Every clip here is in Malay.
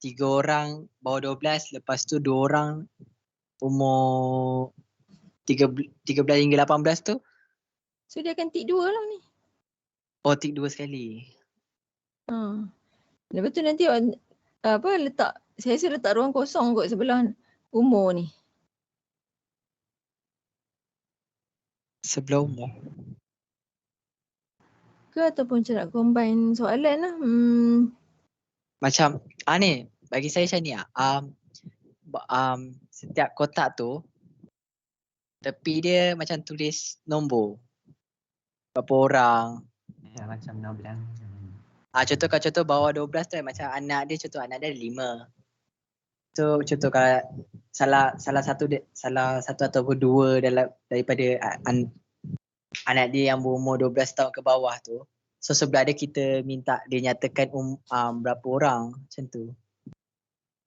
3 orang bawah 12, lepas tu 2 orang umur 13 hingga 18 tu. So dia akan tick 2 lah ni. Oh, tick 2 sekali. Lepas tu nanti letak, saya rasa letak ruang kosong kot sebelah umur ni. Sebelah umur. Ke ataupun macam nak combine soalan lah. Macam ni bagi saya macam ni setiap kotak tu tepi dia macam tulis nombor berapa orang. Ya, macam 16. Contoh bawah 12 tu macam anak dia, contoh anak dia ada 5. So contoh kalau salah satu ataupun 2 daripada anak dia yang berumur 12 tahun ke bawah tu, so sebelah dia kita minta dia nyatakan berapa orang macam tu.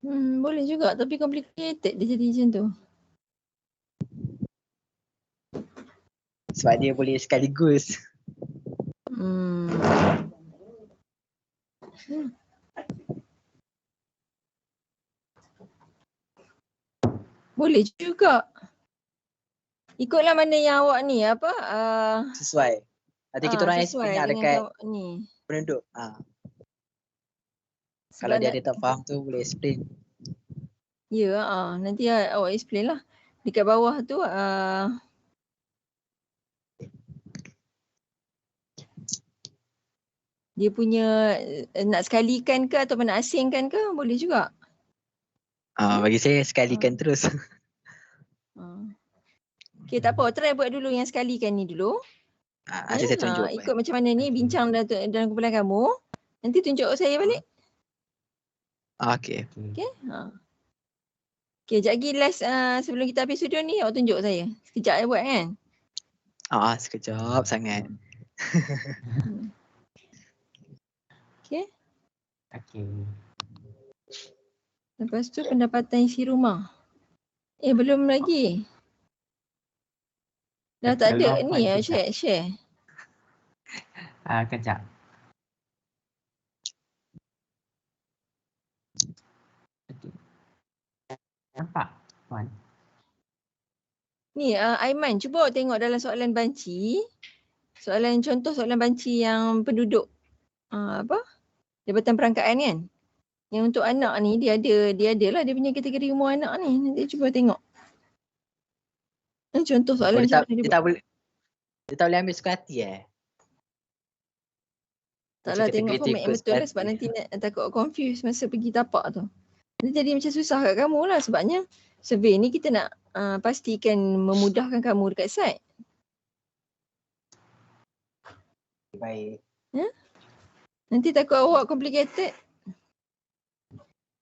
Boleh juga tapi complicated dia jadi macam tu. Sebab dia boleh sekaligus. Boleh juga. Ikutlah mana yang awak ni Sesuai. Nanti kita orang explain lah dekat ni penduduk. Kalau dia tak faham tu boleh explain. Ya, nanti awak explain lah. Dekat bawah tu dia punya nak sekalikan ke atau nak asingkan ke boleh juga. Bagi saya sekalikan terus. Okay, tak apa. Try buat dulu yang sekalikan ni dulu. Nanti saya tunjuk. Ikut macam mana ni bincang dalam kumpulan kamu. Nanti tunjuk saya balik. Okay. Okay, sekejap lagi last sebelum kita habis studio ni awak tunjuk saya. Sekejap saya buat kan? Sekejap sangat. Okay. Okay. Lepas tu pendapatan isi rumah. Belum lagi. Dah tak ada ni share. Kejap. Okay. Nampak, Puan? Ni Aiman, cuba tengok dalam soalan banci. Contoh soalan banci yang penduduk Jabatan Perangkaan kan. Yang untuk anak ni dia ada lah dia punya kategori umur anak ni. Nanti cuba tengok. Contoh soalan macam mana dia tak boleh ambil suka hati Taklah, tengok format yang betul lah sebab nanti takut confuse masa pergi tapak tu. Nanti jadi macam susah kat kamu lah sebabnya survey ni kita nak pastikan memudahkan kamu dekat site. Baik. Nanti takut awak complicated.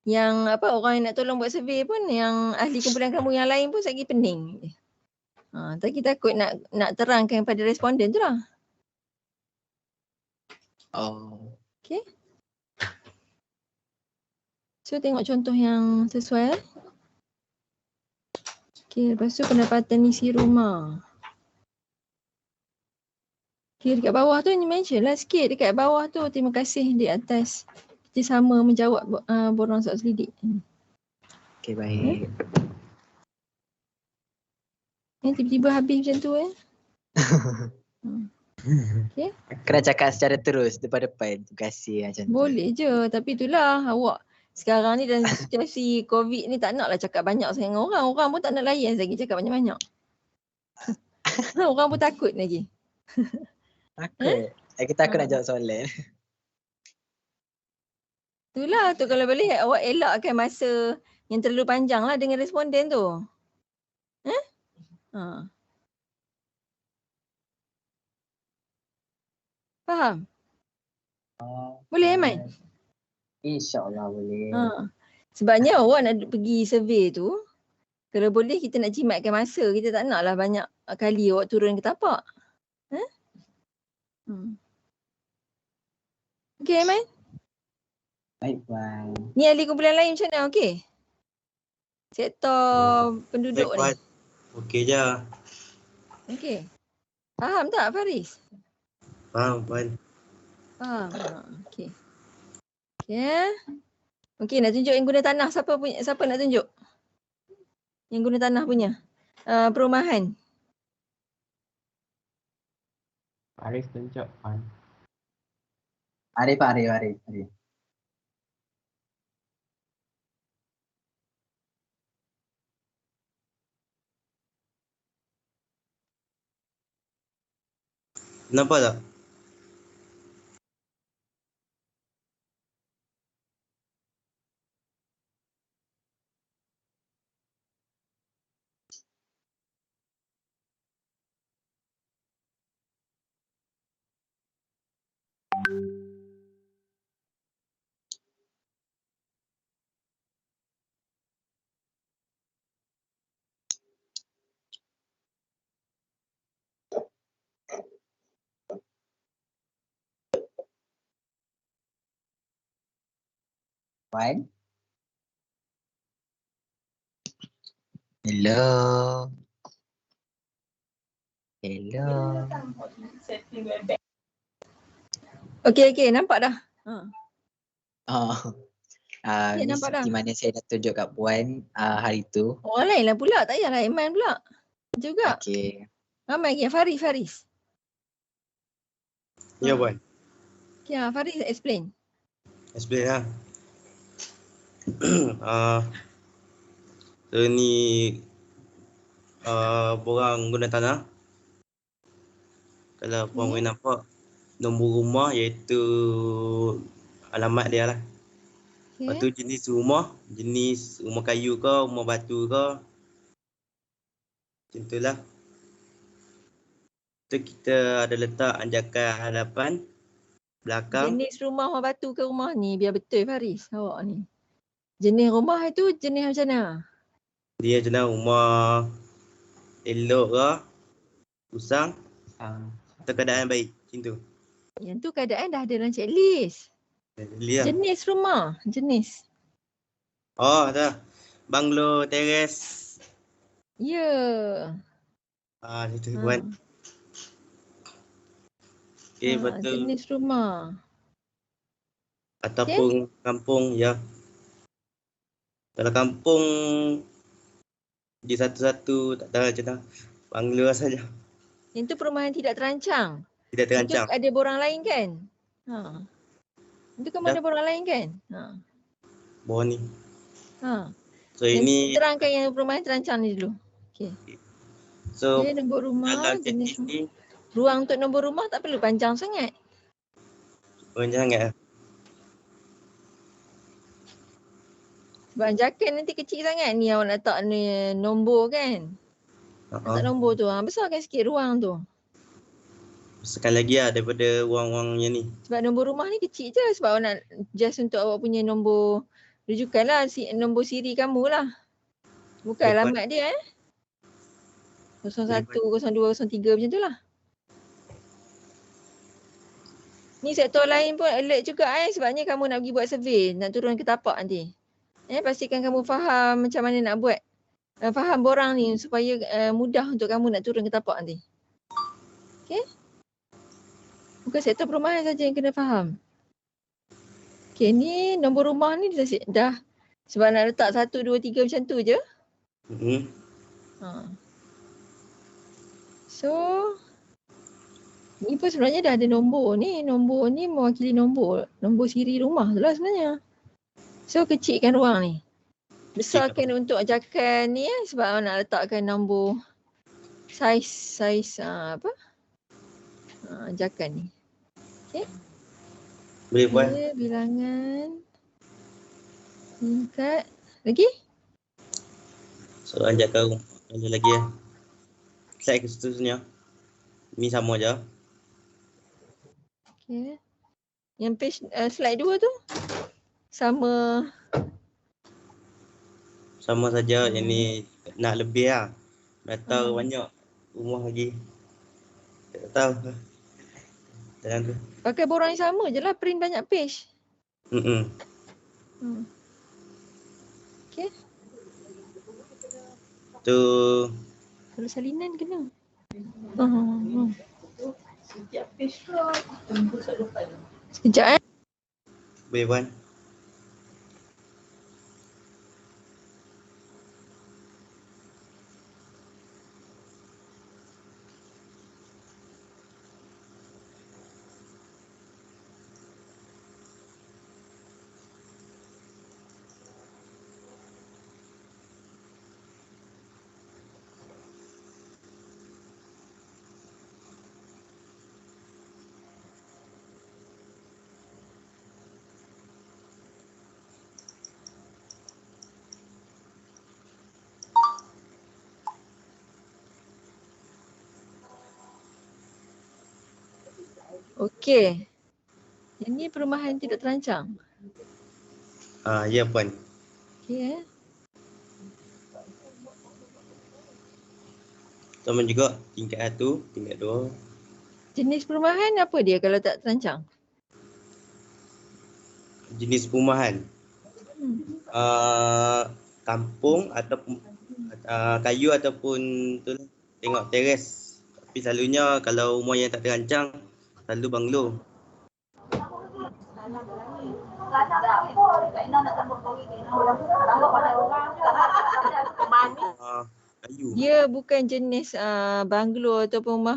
Yang orang yang nak tolong buat survey pun, yang ahli kumpulan kamu yang lain pun lagi pening. Tapi takut nak terangkan pada responden tu lah. Okay. So tengok contoh yang sesuai. Okay, lepas tu pendapatan isi rumah. Okay, dekat bawah tu ni mention lah sikit. Dekat bawah tu terima kasih di atas. Kita sama menjawab borang soal selidik. Okay, baik. Tiba-tiba habis macam tu Okay. Kena cakap secara terus depan-depan. Terima kasih macam tu. Boleh je, tapi itulah awak sekarang ni dalam situasi COVID ni tak naklah cakap banyak sangat dengan orang. Orang pun tak nak layan lagi cakap banyak-banyak. Orang pun takut lagi. Takut. Kita nak jawab soalan. Itulah tu, kalau boleh awak elakkan masa yang terlalu panjang lah dengan responden tu. Faham? Boleh Aiman? InsyaAllah boleh. Sebabnya awak nak pergi survey tu, kalau boleh kita nak jimatkan masa. Kita tak naklah banyak kali awak turun ke tapak. Okay Aiman? Baik Puan. Ni ahli kumpulan lain macam mana? Okay? Sektor penduduk ni. Okey je. Okay. Faham tak Faris? Faham Puan. Faham. Okay. Okay. Okey, nak tunjuk yang guna tanah. Siapa nak tunjuk? Yang guna tanah punya. Perumahan. Arif tunjuk Wan. Arif. Nampak tak? Wan. Hello. Okey, nampak dah. Ya, Ni nampak dah. seperti mana saya dah tunjuk kat Puan hari tu. Orang lain lah pula. Tak payahlah Iman pula. Juga. Okey. Ramai lagi. Faris. Ya, Puan. Okay, Faris explain. Explain lah. So ni borang guna tanah. Kalau puan boleh nampak nombor rumah iaitu alamat dia lah. Lepas tu jenis rumah kayu ke, rumah batu ke. Macam tu lah. Tu kita ada letak anjakan hadapan belakang. Jenis rumah batu ke rumah ni biar betul Faris awak ni. Jenis rumah itu jenis macam mana? Dia jenis rumah elok ke, usang atau keadaan baik. Macam tu. Yang tu keadaan dah ada dalam checklist. Lihat. Jenis rumah. Jenis. Oh, dah. Banglo, teres. Ya. Itu Puan. Okey, betul. Jenis rumah. Ataupun kampung, ya. Kalau kampung di satu-satu tak tahu macam mana. Banglo saja. Yang tu perumahan tidak terancang. Tidak terancang. Itu ada borang lain kan? Itu kan ada borang lain kan? Bawah ni. So yang ini terangkan yang perumahan terancang ni dulu. Okey. So nombor rumah, dalam jenis ni ruang untuk nombor rumah tak perlu panjang sangat. panjang sangat. Sebab anjakan nanti kecil sangat ni awak nak letak ni nombor kan. Letak nombor tu. Besarkan sikit ruang tu. Besarkan lagi lah daripada ruang-ruang yang ni. Sebab nombor rumah ni kecil je. Sebab awak nak just untuk awak punya nombor rujukan lah. Nombor siri kamu lah. Bukan alamat dia 01, 02, 03 macam tu lah. Ni sektor lain pun alert juga sebabnya kamu nak pergi buat survey. Nak turun ke tapak nanti. Pastikan kamu faham macam mana nak buat. Faham borang ni supaya mudah untuk kamu nak turun ke tapak nanti. Okay. Bukan sektor perumahan saja yang kena faham. Okay, ni nombor rumah ni dah sebab nak letak 1, 2, 3 macam tu je. So, ni pun sebenarnya dah ada nombor ni. Nombor ni mewakili nombor siri rumah tu lah sebenarnya. So, kecilkan ruang ni. Besarkan untuk ajakan ni sebab nak letakkan nombor saiz ajakan ni. Okay. Boleh buat. Bilangan. Tingkat. Lagi? So ajakan rumah. Ada lagi slide ke seterusnya. Ni sama je. Okay. Yang page slide 2 tu? Sama saja. Yang ni nak lebih lah. Data banyak. Rumah lagi. Tak tahu. Dalam tu. Pakai borang yang sama je lah. Print banyak page. Okay. Tu. Kalau salinan kena. Sekejap Boleh Puan. Okey. Ini perumahan tidak terancang. Ya puan. Okey. Sama juga tingkat 1, tingkat 2. Jenis perumahan apa dia kalau tak terancang? Jenis perumahan. Kampung ataupun kayu ataupun tu lah, tengok teres. Tapi selalunya kalau rumah yang tak terancang selalu banglo. Kayu. Dia bukan jenis banglo ataupun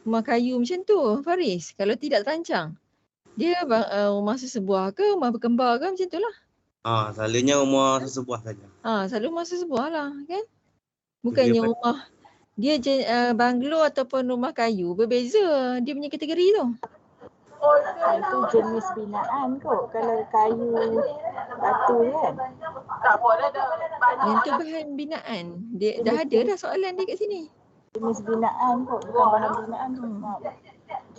rumah kayu macam tu, Faris. Kalau tidak terancang. Dia rumah sesebuah ke, rumah berkembar ke macam tu lah. Selalunya rumah sesebuah saja. Selalu rumah sesebuah lah kan. Bukannya rumah dia banglo ataupun rumah kayu berbeza dia punya kategori tu. Itu jenis binaan kot. Kalau kayu batu kan. Tak boleh dah. Yang tu bahan binaan. Dia dah ada dah soalan dia kat sini. Jenis binaan kot. Bukan bahan binaan tu.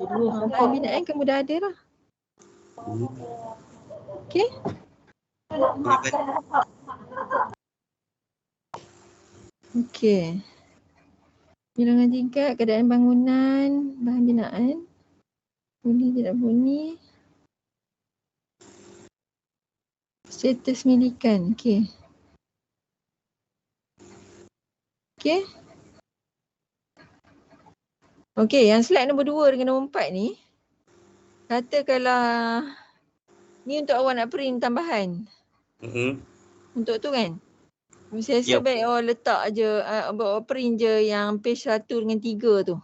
Jenis bahan binaan kamu dah ada lah. Okey. Okey. Bilangan tingkat, keadaan bangunan, bahan binaan. Bunyi tidak bunyi. Status milikan. Okey. Okey. Okey, yang slide nombor 2 dengan nombor 4 ni. Katakanlah ni untuk awak nak print tambahan. Untuk tu kan? Saya rasa baik awak letak je, awak print je yang page 1 dengan 3 tu.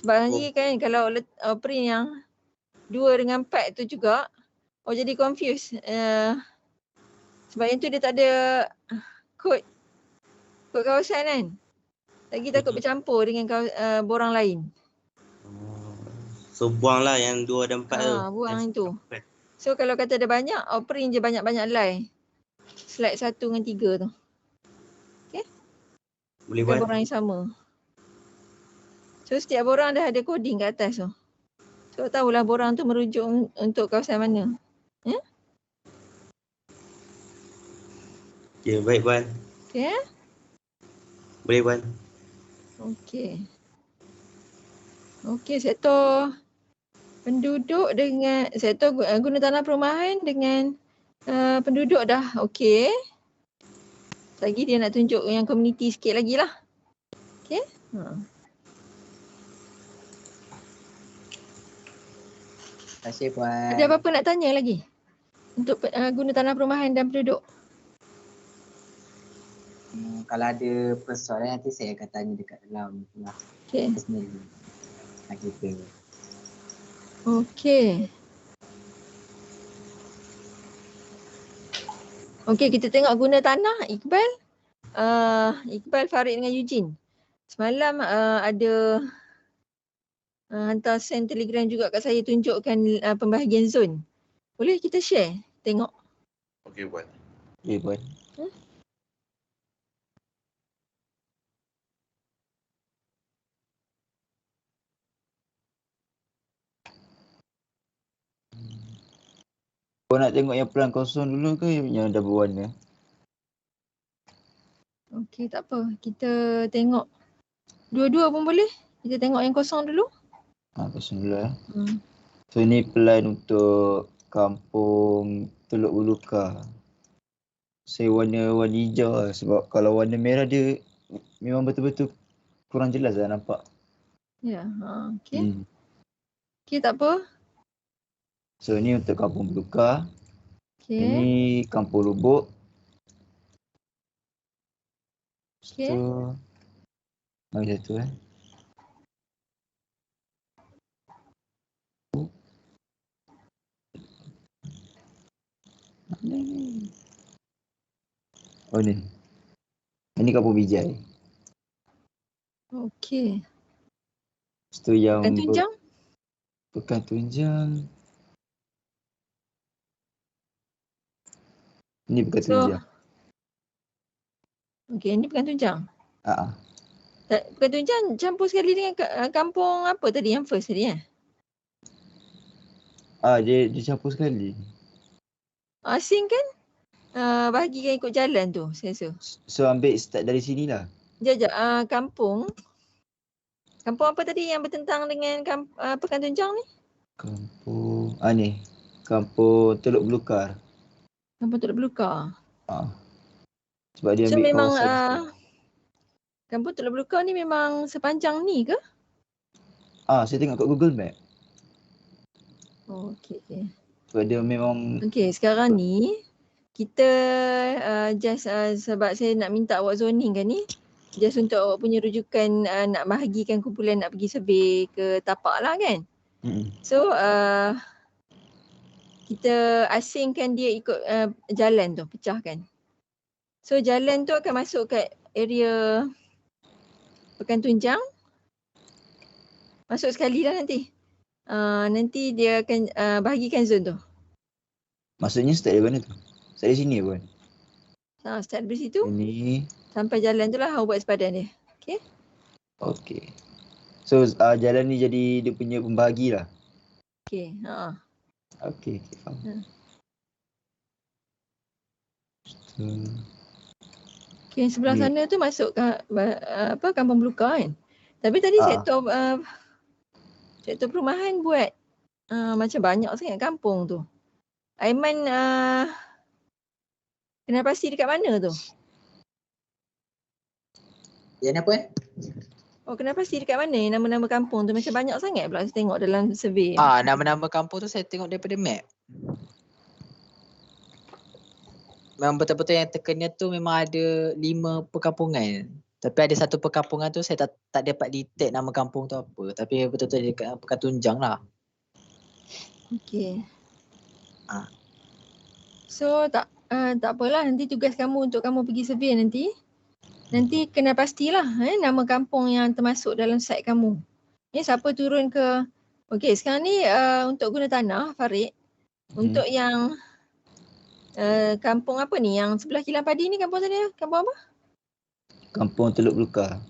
Sebab nanti kan kalau print yang 2 dengan 4 tu juga, awak jadi confused. Sebab yang tu dia tak ada kod kawasan kan. Lagi takut bercampur dengan borang lain. So buanglah yang 2 dan 4 tu. Buang yang tu. So kalau kata ada banyak, awak print je banyak-banyak line. Slide 1 dengan 3 tu. Okay? Boleh buat. Borang yang sama. So setiap borang dah ada coding kat atas tu. So tahulah borang tu merujuk untuk kawasan mana. Okay, baik Puan. Okay. Boleh Puan. Okay. Okay, sektor penduduk dengan sektor guna tanah perumahan dengan penduduk dah okey. Lagi dia nak tunjuk yang komuniti sikit lagi lah. Okay. Terima kasih Puan. Ada apa-apa nak tanya lagi? Untuk guna tanah perumahan dan penduduk? Kalau ada persoalan nanti saya akan tanya dekat dalam lah. Okay. Personally. Kita. Okay. Okay, kita tengok guna tanah Iqbal. Iqbal, Farid dengan Eugene. Semalam ada hantar send telegram juga kat saya tunjukkan pembahagian zon. Boleh kita share? Tengok. Okey Puan. Okey Puan. Kau nak tengok yang pelan kosong dulu ke yang dah berwarna? Okey, tak apa. Kita tengok dua-dua pun boleh. Kita tengok yang kosong dulu. Kosong dulu eh. So ni pelan untuk kampung Teluk Buluka. Saya warna hijau lah sebab kalau warna merah dia memang betul-betul kurang jelas lah nampak. Ya, okey. Okey, tak apa. So ni untuk kampung Buluka. Okay. Ini kampung Lubuk. Okay. So, mari satu Oh ni. Ini kampung Bijai. Okey. Itu yang Pekan Tunjang? Pekan Tunjang. Ini Pekan Tunjang. Okey, ini Pekan Tunjang. Pekan Tunjang campur sekali dengan kampung apa tadi yang first tadi Dia campur sekali. Asing kan? Bahagikan ikut jalan tu, saya rasa. So ambil start dari sini lah. Sekejap, kampung. Kampung apa tadi yang bertentang dengan Pekan Tunjang ni? Kampung ni. Kampung Teluk Belukar. Kampung Teluk Belukar. Sebab dia So ambil memang kawasan. Kampung Teluk Belukar ni memang sepanjang ni ke? Saya tengok kat Google Map. Oh, okey. Sebab dia memang Okey, sekarang ni kita just sebab saya nak minta awak zoning kan ni. Just untuk awak punya rujukan nak bahagikan kumpulan nak pergi survey ke tapak lah kan. So kita asingkan dia ikut jalan tu, pecahkan. So jalan tu akan masuk kat area Pekan Tunjang. Masuk sekali lah nanti. Nanti dia akan bahagikan zone tu. maksudnya start dari mana tu? Start dari sini pun. Start dari situ. Ini. Sampai jalan tu lah awak buat sepadan dia. Okay. So jalan ni jadi dia punya pembahagi lah. Okay. Okay, faham. Okay, sebelah sana tu masuk Kampung Belukar kan. Tapi tadi sektor perumahan buat macam banyak sangat kampung tu. Aiman kena pasti dekat mana tu? Yang apa kena pasti dekat mana yang nama-nama kampung tu? Macam banyak sangat pula saya tengok dalam survey. Nama-nama kampung tu saya tengok daripada map. Memang betul-betul yang tekannya tu memang ada 5 perkampungan. Tapi ada satu perkampungan tu saya tak dapat detect nama kampung tu apa. Tapi betul-betul dekat Pekan Tunjang lah. Okay. So tak apalah, nanti tugas kamu untuk kamu pergi survey nanti. Nanti kena pastilah nama kampung yang termasuk dalam site kamu. Siapa turun ke. Okay, sekarang ni untuk guna tanah Farid. Untuk yang kampung apa ni yang sebelah Kilang Padi ni, kampung sana, kampung apa? Kampung Teluk Belukar.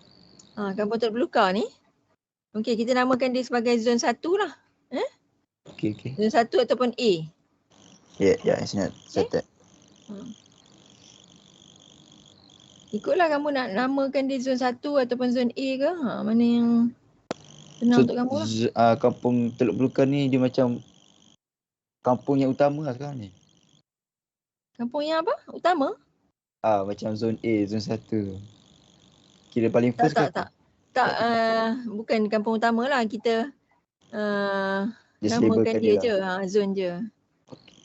Kampung Teluk Belukar ni. Okey, kita namakan dia sebagai zon 1 lah. Okey. Zon 1 ataupun A. Ya, saya nak settle. Ikutlah kamu nak namakan dia zon 1 ataupun zon A ke. Mana yang senang untuk kamu lah. Kampung Teluk Belukar ni dia macam kampung yang utama lah sekarang ni. Kampung yang apa? Utama? Macam zon A, zon 1. Kira paling first ke apa? Tak, bukan kampung utama lah. Kita namakan dia je, zon je.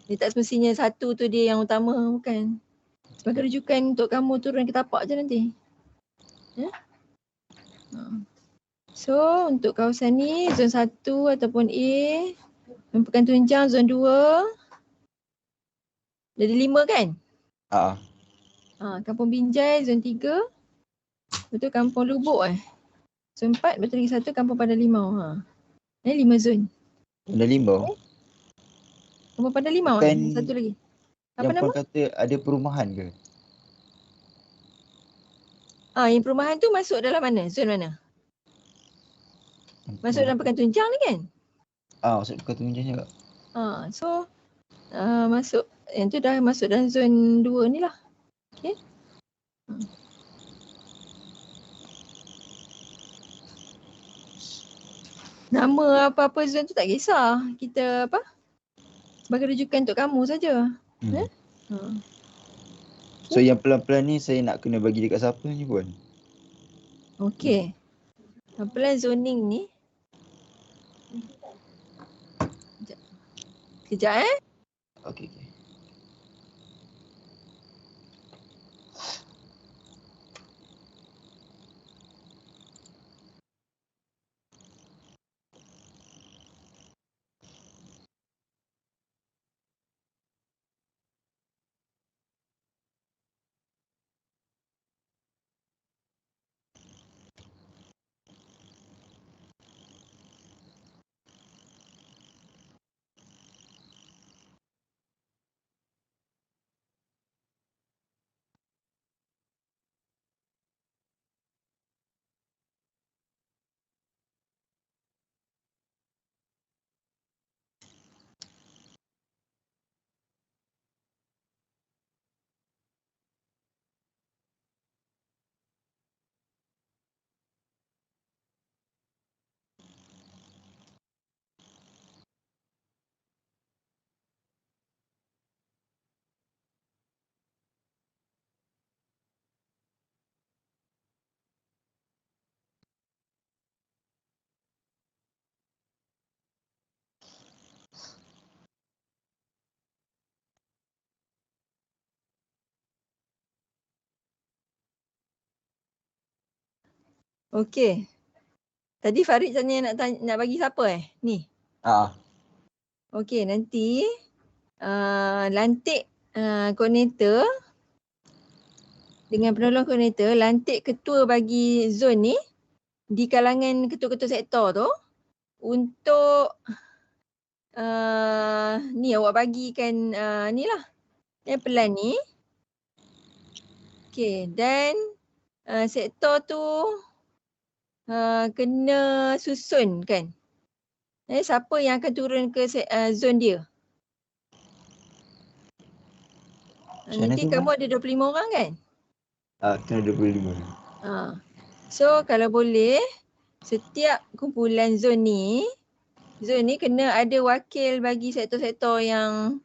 Dia tak semestinya 1 tu dia yang utama, bukan. Sebagai rujukan untuk kamu turun ke tapak je nanti. So untuk kawasan ni zon 1 ataupun A, Pekan Tunjang zon 2. Jadi 5 kan? Kampung Binjai zon 3. Betul Kampung Lubuk zon 4, betul lagi satu Kampung Padang Limau. 5 zon. Padang Limau? Kampung Padang Limau satu lagi. Apa yang nama? Puan kata ada perumahan ke? Yang perumahan tu masuk dalam mana? Zon mana? Masuk dalam Pekan Tunjang ni kan? Masuk Pekan Tunjang juga. So masuk, yang tu dah masuk dalam zon 2 ni lah. Okay. Nama apa-apa zon tu tak kisah. Kita sebagai rujukan untuk kamu saja. So yang pelan-pelan ni saya nak kena bagi dekat siapa ni Puan? Okey. Plan zoning ni. Sekejap Okey. Okey. Tadi Farid tanya nak bagi siapa ni? Okey, nanti lantik koordinator dengan penolong koordinator, lantik ketua bagi zon ni di kalangan ketua-ketua sektor tu untuk ni awak bagikan ni lah plan ni. Okey, dan sektor tu kena susun kan. Siapa yang akan turun ke zon dia. Nanti kamu ada 25 orang kan? Kena 25. So kalau boleh setiap kumpulan zon ni kena ada wakil bagi sektor-sektor yang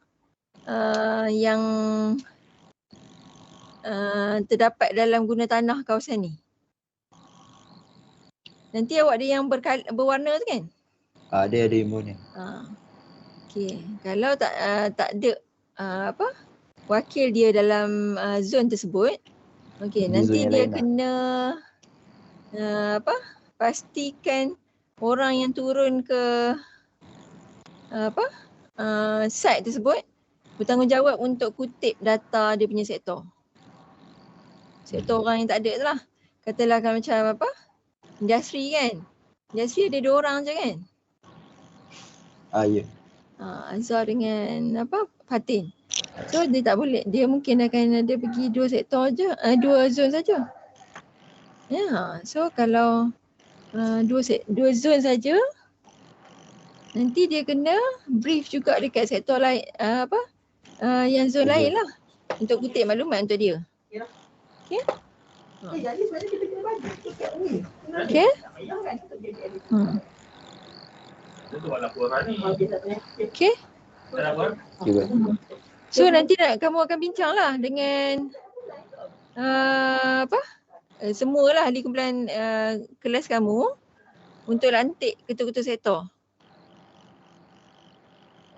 terdapat dalam guna tanah kawasan ni. Nanti awak ada yang berwarna tu kan? Dia ada yang warna. Okey, kalau tak ada wakil dia dalam zon tersebut, okey, nanti dia kena pastikan orang yang turun ke site tersebut bertanggungjawab untuk kutip data dia punya sektor. Sektor orang yang tak ada tu lah. Katalah kalau macam industri kan. Industri ada 2 orang je kan? Ya. Azhar dengan Fatin. So dia tak boleh, dia mungkin akan ada pergi 2 sektor je, 2 zon saja. So kalau 2 zon saja, nanti dia kena brief juga dekat sektor lain, yang zon lain lah untuk kutip maklumat untuk dia. Okay? Okay? Okay? So nanti kamu akan bincang lah dengan semualah ahli kumpulan kelas kamu untuk lantik ketua-ketua sektor.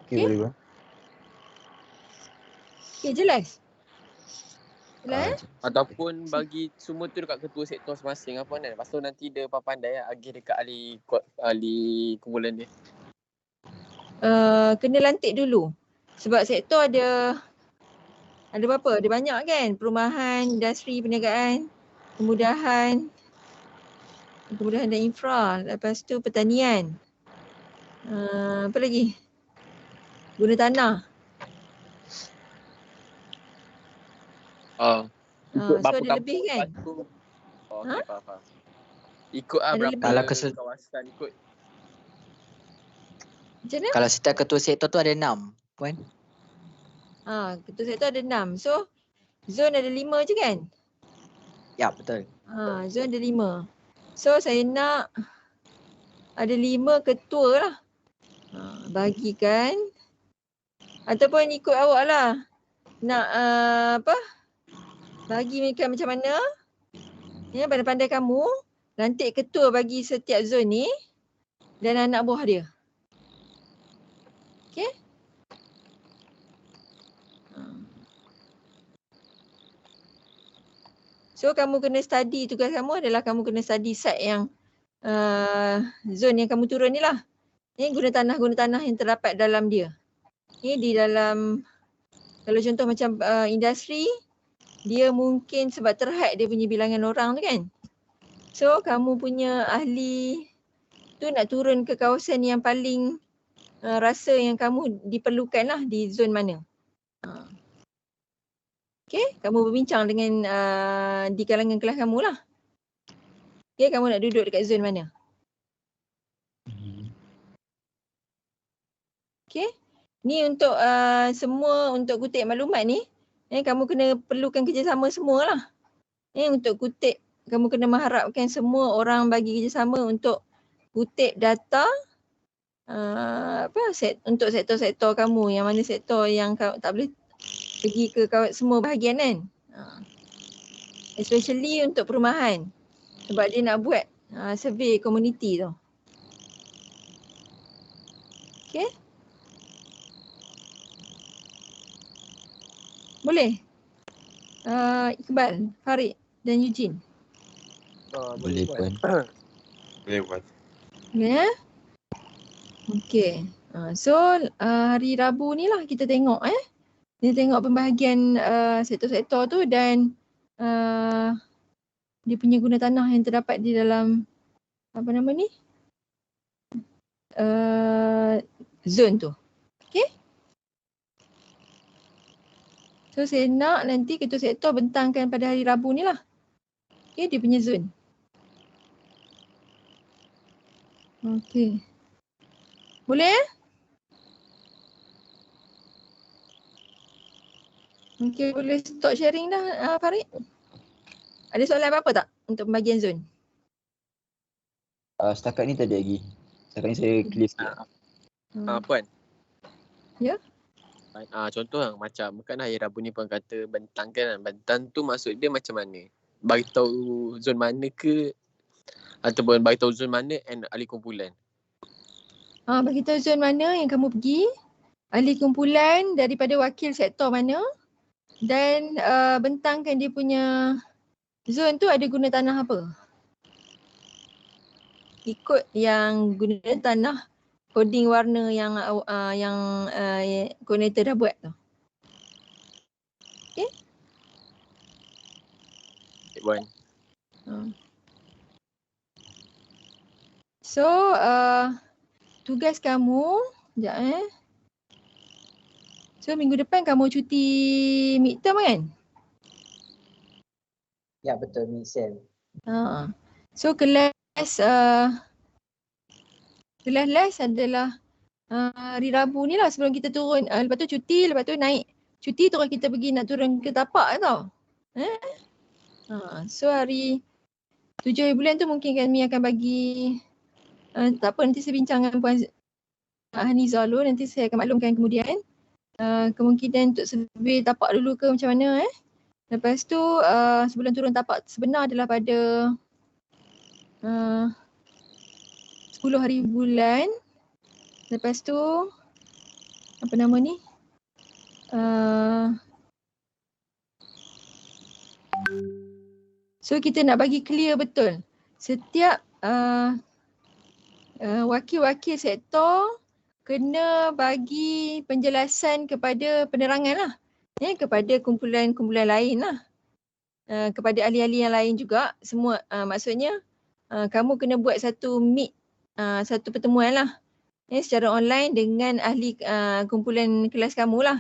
Okay, boleh bang. Okay, jelas? Jelas? Ataupun bagi semua tu dekat ketua sektor masing-masing apa kan. Lepas tu nanti dia pandai agih dekat ahli kumpulan dia. Kena lantik dulu. Sebab sektor ada berapa? Ada banyak kan? Perumahan, industri, perniagaan, kemudahan dan infra. Lepas tu pertanian. Apa lagi? Guna tanah. Ikut so ada lebih kan? Okay, faham. Ikut berapa kalau kawasan ikut. Macam mana? Kalau setiap ketua sektor tu ada 6, Puan. Ketua sektor ada 6. So zon ada 5 je kan? Ya, betul. Zon ada 5. So saya nak ada 5 ketua lah. Bagikan. Ataupun ikut awak lah. Nak bagi mereka macam mana. Ya, pandai-pandai kamu. Lantik ketua bagi setiap zon ni. Dan anak buah dia. Okay? So kamu kena study, tugas kamu adalah kamu kena study site yang zon yang kamu turun ni lah. Ini guna tanah yang terdapat dalam dia. Ini di dalam, kalau contoh macam industri, dia mungkin sebab terhad dia punya bilangan orang tu kan. So kamu punya ahli tu nak turun ke kawasan yang paling rasa yang kamu diperlukan lah di zon mana. Okay, kamu berbincang dengan di kalangan kelas kamu lah. Okay, kamu nak duduk dekat zon mana. Okay, ni untuk semua untuk kutip maklumat ni. Kamu kena perlukan kerjasama semualah. Untuk kutip, kamu kena mengharapkan semua orang bagi kerjasama untuk kutip data untuk sektor-sektor kamu. Yang mana sektor yang tak boleh pergi ke semua bahagian kan. Especially untuk perumahan. Sebab dia nak buat survey komuniti tu. Okay. Boleh? Iqbal, Farid dan Eugene. Boleh buat. Puan. Boleh buat. Ya. Okey. So hari Rabu ni lah kita tengok Kita tengok pembahagian sektor-sektor tu dan dia punya guna tanah yang terdapat di dalam apa nama ni? Zone tu. Okey? So saya nak nanti ketua sektor bentangkan pada hari Rabu ni lah. Okey, dia punya zone. Okey. Boleh Okey, boleh stop sharing dah Farid. Ada soalan apa-apa tak untuk pembagian zone? Setakat ni tak ada lagi. Setakat ni saya clear sikit. Puan. Ya? Contoh macam kan hari Rabu ni Puan kata bentangkan kan. Bentang tu maksud dia macam mana? Bagi tahu zon mana ke ataupun bagi tahu zon mana and ahli kumpulan? Bagi tahu zon mana yang kamu pergi, ahli kumpulan daripada wakil sektor mana dan bentangkan dia punya zon tu ada guna tanah apa. Ikut yang guna tanah coding warna yang koordinator dah buat tu. Okey? Puan. So tugas kamu sekejap So minggu depan kamu cuti midterm kan? Ya betul Michelle. So kelas les adalah hari Rabu ni lah sebelum kita turun. Lepas tu cuti, lepas tu naik cuti terus kita pergi nak turun ke tapak tau. So hari 7 hari bulan tu mungkin kami akan bagi tak apa, nanti saya bincang dengan Puan Hanizah dulu, nanti saya akan maklumkan kemudian. Kemungkinan untuk survey tapak dulu ke macam mana Lepas tu sebelum turun tapak sebenar adalah pada 10 hari bulan. Lepas tu apa nama ni? So kita nak bagi clear betul. Setiap wakil-wakil sektor kena bagi penjelasan kepada penerangan lah. Kepada kumpulan-kumpulan lain lah. Kepada ahli-ahli yang lain juga. Semua maksudnya kamu kena buat satu meet, satu pertemuan lah. Secara online dengan ahli kumpulan kelas kamu lah.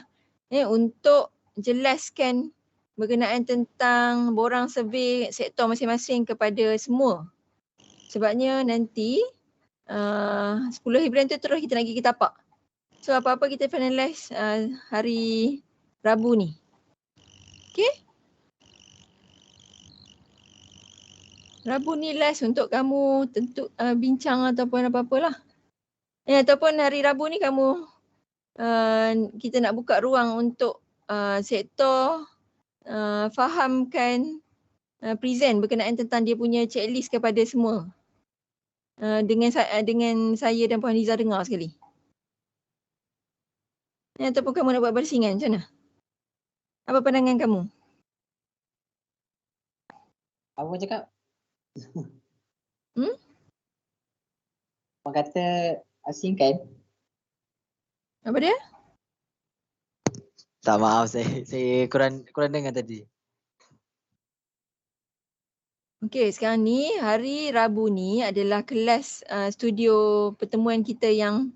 Untuk jelaskan berkenaan tentang borang survey sektor masing-masing kepada semua. Sebabnya nanti 10 hari bulan tu terus kita nak pergi ke tapak. So apa-apa kita finalize hari Rabu ni. Okay? Rabu ni last untuk kamu tentu bincang ataupun apa-apalah. Ataupun hari Rabu ni kamu kita nak buka ruang untuk sektor fahamkan present berkenaan tentang dia punya checklist kepada semua. Dengan saya dan Puan Liza dengar sekali. Ataupun kamu nak buat barisingan macam mana? Apa pandangan kamu? Apa cakap? Orang kata asingkan. Apa dia? Tak, maaf saya kurang dengar tadi. Okey, sekarang ni hari Rabu ni adalah kelas studio pertemuan kita yang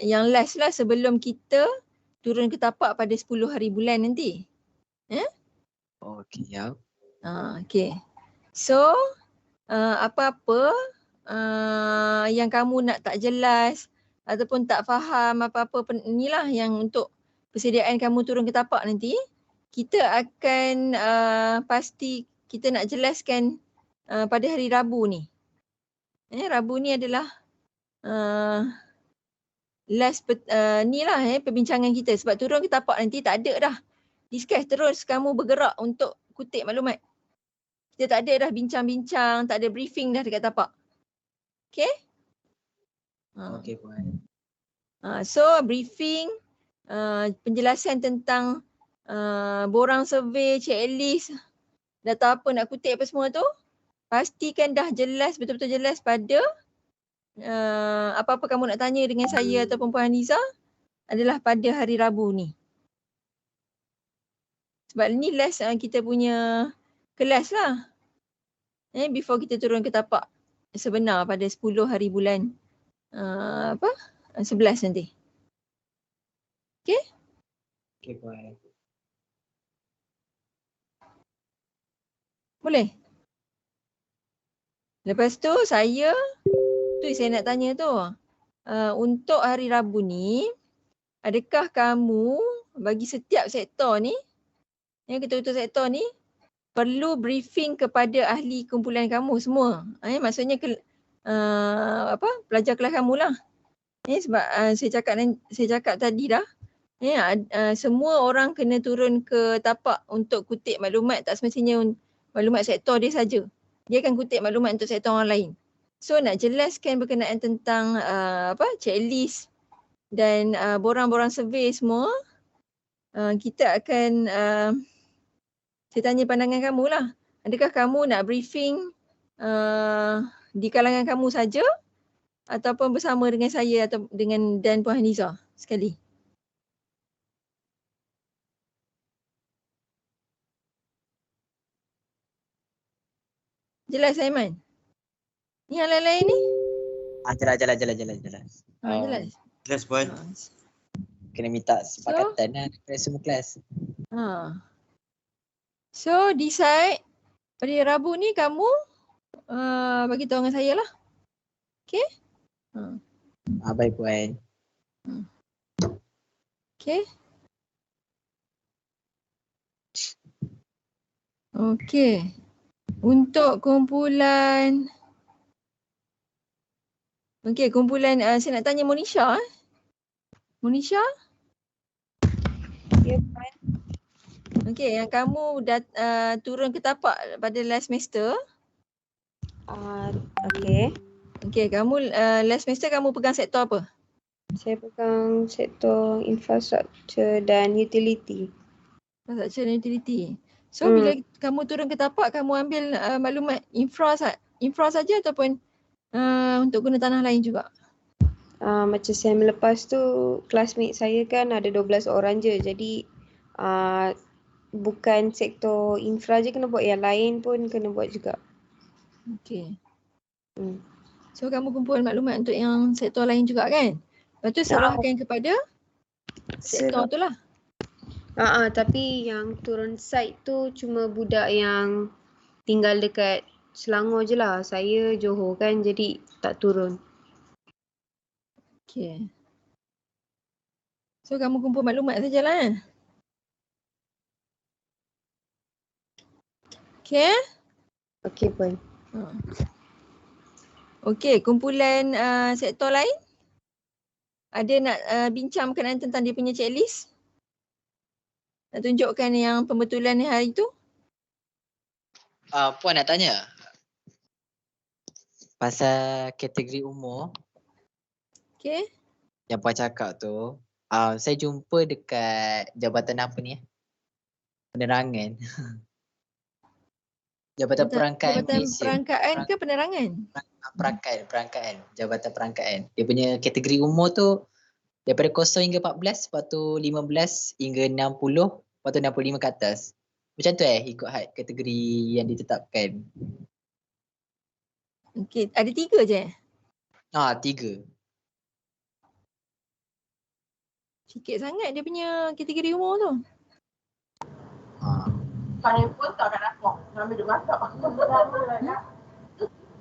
yang last lah sebelum kita turun ke tapak pada 10 hari bulan nanti. Okey, ya. Okey. So, apa-apa yang kamu nak tak jelas ataupun tak faham apa-apa inilah yang untuk persediaan kamu turun ke tapak nanti, kita akan pasti kita nak jelaskan pada hari Rabu ni. Rabu ni adalah last ni lah perbincangan kita sebab turun ke tapak nanti tak ada dah discuss terus kamu bergerak untuk kutip maklumat. Kita tak ada dah bincang-bincang, tak ada briefing dah dekat tapak. Okay? Okey Puan. So briefing, penjelasan tentang borang survey, checklist, data apa nak kutip apa semua tu, pastikan dah jelas, betul-betul jelas pada apa-apa kamu nak tanya dengan saya ataupun Puan Haniza adalah pada hari Rabu ni. Sebab ni last kita punya kelas lah. Before kita turun ke tapak sebenar pada 10 hari bulan 11 nanti. Okay? Okay, Puan. Boleh? Lepas tu saya nak tanya tu. Untuk hari Rabu ni, adakah kamu bagi setiap sektor ni, yang ketua-ketua sektor ni, perlu briefing kepada ahli kumpulan kamu semua? Maksudnya pelajar kelas kamu lah. Sebab saya cakap tadi dah, semua orang kena turun ke tapak untuk kutip maklumat, tak semestinya maklumat sektor dia saja. Dia akan kutip maklumat untuk sektor orang lain. So nak jelaskan berkenaan tentang checklist dan borang-borang survey semua, kita akan saya tanya pandangan kamu lah. Adakah kamu nak briefing di kalangan kamu saja ataupun bersama dengan saya atau dengan dan Puan Haniza sekali? Jelas Aiman? Ni yang lain-lain ni? Jelas. Jelas. Kelas Puan. Kena minta sepakatan lah daripada semua kelas. So decide pada Rabu ni kamu bagi tahu dengan saya lah. Okay? Baik Puan. Okay. Okay. Untuk kumpulan saya nak tanya Monisha. Monisha? Ya, Puan. Okay, yang kamu turun ke tapak pada last semester. Okay. Okay, kamu last semester kamu pegang sektor apa? Saya pegang sektor infrastruktur dan utility. Infrastruktur dan utility. So bila kamu turun ke tapak, kamu ambil maklumat infra saja ataupun untuk guna tanah lain juga? Macam sem lepas tu, classmate saya kan ada 12 orang je. Jadi bukan sektor infra je kena buat, yang lain pun kena buat juga. Okay. So kamu kumpul maklumat untuk yang sektor lain juga kan? Lepas tu serahkan kepada sektor tu lah. Tapi yang turun site tu cuma budak yang tinggal dekat Selangor je lah. Saya Johor kan, jadi tak turun. Okay. So kamu kumpul maklumat sajalah kan? Okay? Okay Puan. Okay, kumpulan sektor lain? Ada nak bincang berkenaan tentang dia punya checklist? Nak tunjukkan yang pembetulan hari tu? Puan nak tanya pasal kategori umur. Okay. Yang Puan cakap tu, saya jumpa dekat jabatan apa ni? Penerangan. Jabatan Perangkaan Malaysia. Perangkaan ke penerangan? Perangkaan. Jabatan Perangkaan. Dia punya kategori umur tu daripada 0 hingga 14, lepas tu 15 hingga 60, lepas tu 65 ke atas. Macam tu ikut kategori yang ditetapkan. Okay, ada 3 je? 3. Sikit sangat dia punya kategori umur tu. Saya pun tak nak nampak. Ambil duit masak.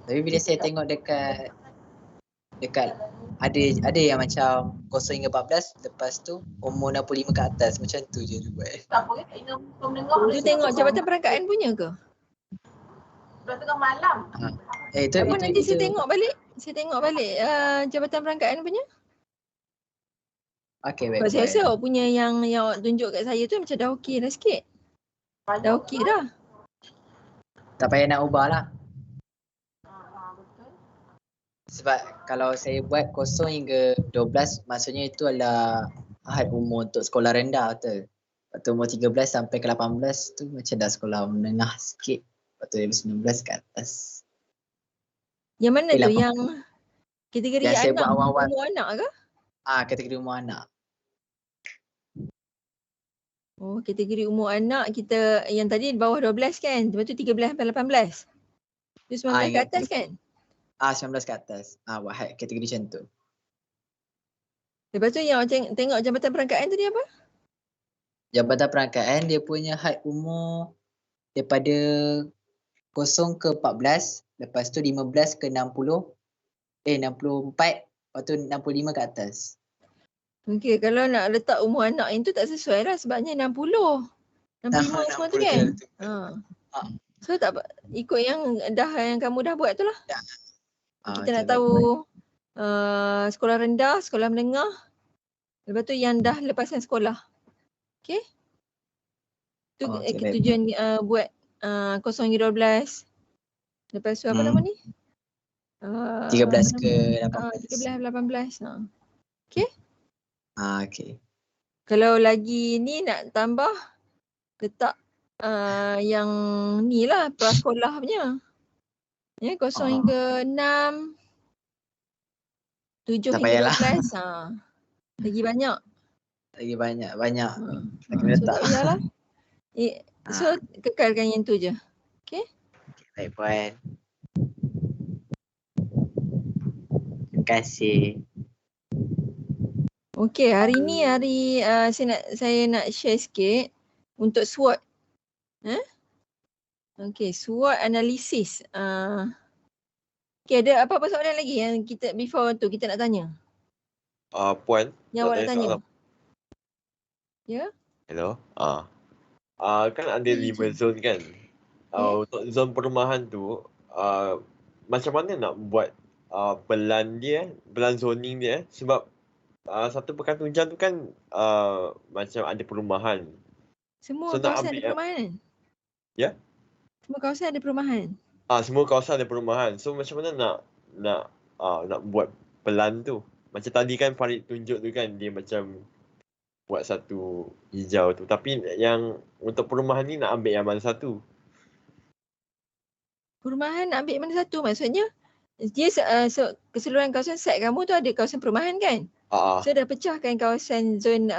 Tapi bila saya tengok dekat ada yang macam 0 hingga 14, lepas tu umur 65 ke atas, macam tu je dia buat. Tak apa tak ingat mendengar. Tu tengok jabatan perangkaan punya ke? Dah tengah malam. Nanti saya tengok balik. Jabatan perangkaan punya. Okay, baik. Saya rasa awak punya yang awak tunjuk kat saya tu macam dah okey dah sikit. Dah okey dah. Tak payah nak ubah lah. Sebab kalau saya buat 0 hingga 12, maksudnya itu adalah had umur untuk sekolah rendah betul. Waktu umur 13 sampai ke 18 tu macam dah sekolah menengah sikit. Waktu 19 ke atas. Yang mana tu? 18. Yang kategori Yang saya buat anak, awal-awal. umur anak ke? Kategori umur anak. Oh, kategori umur anak kita yang tadi di bawah 12 kan? Lepas tu 13 sampai 18. Tu 19 ke atas kan? 19 ke atas. Buat height kategori macam tu. Lepas tu yang tengok jabatan perangkaan tadi apa? Jabatan perangkaan dia punya height umur daripada 0 ke 14, lepas tu 15 ke 60, 64, lepas tu 65 ke atas. Okey, kalau nak letak umur anak yang tu tak sesuai lah sebabnya 60. 65 semua tu kan? So tak apa, ikut yang kamu dah buat tu lah. Kita nak tahu sekolah rendah, sekolah menengah. Lepas tu yang dah lepasan sekolah. Okey? Tu tujuan buat 0 hingga 12. Lepas tu apa nama ni? 13 ke 18. 13 18. Okey? Okey. Kalau lagi ni nak tambah, letak yang ni lah prasekolah punya. 0 hingga 6, 7 Tak hingga payahlah. 12. Lagi banyak. Lagi banyak. Lagi So letak. tak payahlah. So kekalkan yang tu je. Okey? Baik Puan. Terima kasih. Okey, hari ni saya nak share sikit untuk SWOT. Okey, SWOT analisis. Okey, ada apa-apa soalan lagi yang kita before tu kita nak tanya? Puan, Yang awak nak tanya? Ya? Hello. Kan ada 5 zon kan? Untuk zon perumahan tu, macam mana nak buat pelan zoning dia? Sebab satu Pekan Tunjang tu kan macam ada perumahan. Semua So, nak kawasan ada perumahan? Ya? Semua kawasan ada perumahan? Semua kawasan ada perumahan. So macam mana nak buat pelan tu? Macam tadi kan Farid tunjuk tu kan, dia macam buat satu hijau tu. Tapi yang untuk perumahan ni nak ambil yang mana satu? Perumahan nak ambil mana satu? Maksudnya dia keseluruhan kawasan site kamu tu ada kawasan perumahan kan? So dah pecahkan kawasan zon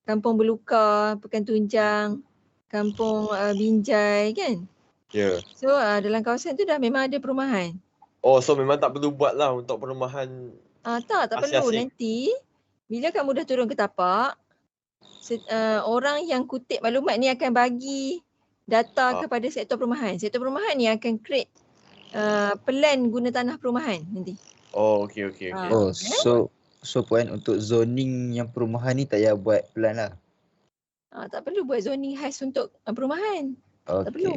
Kampung Belukar, Pekan Tunjang, Kampung Binjai kan? Ya. Yeah. So dalam kawasan tu dah memang ada perumahan. Oh, so memang tak perlu buat lah untuk perumahan. Tak perlu. Nanti bila kamu dah turun ke tapak, orang yang kutip maklumat ni akan bagi data kepada sektor perumahan. Sektor perumahan ni akan create pelan guna tanah perumahan nanti. Oh, okey. So Puan, untuk zoning yang perumahan ni tak payah buat pelan lah? Tak perlu buat zoning khas untuk perumahan. Okay. Tak perlu.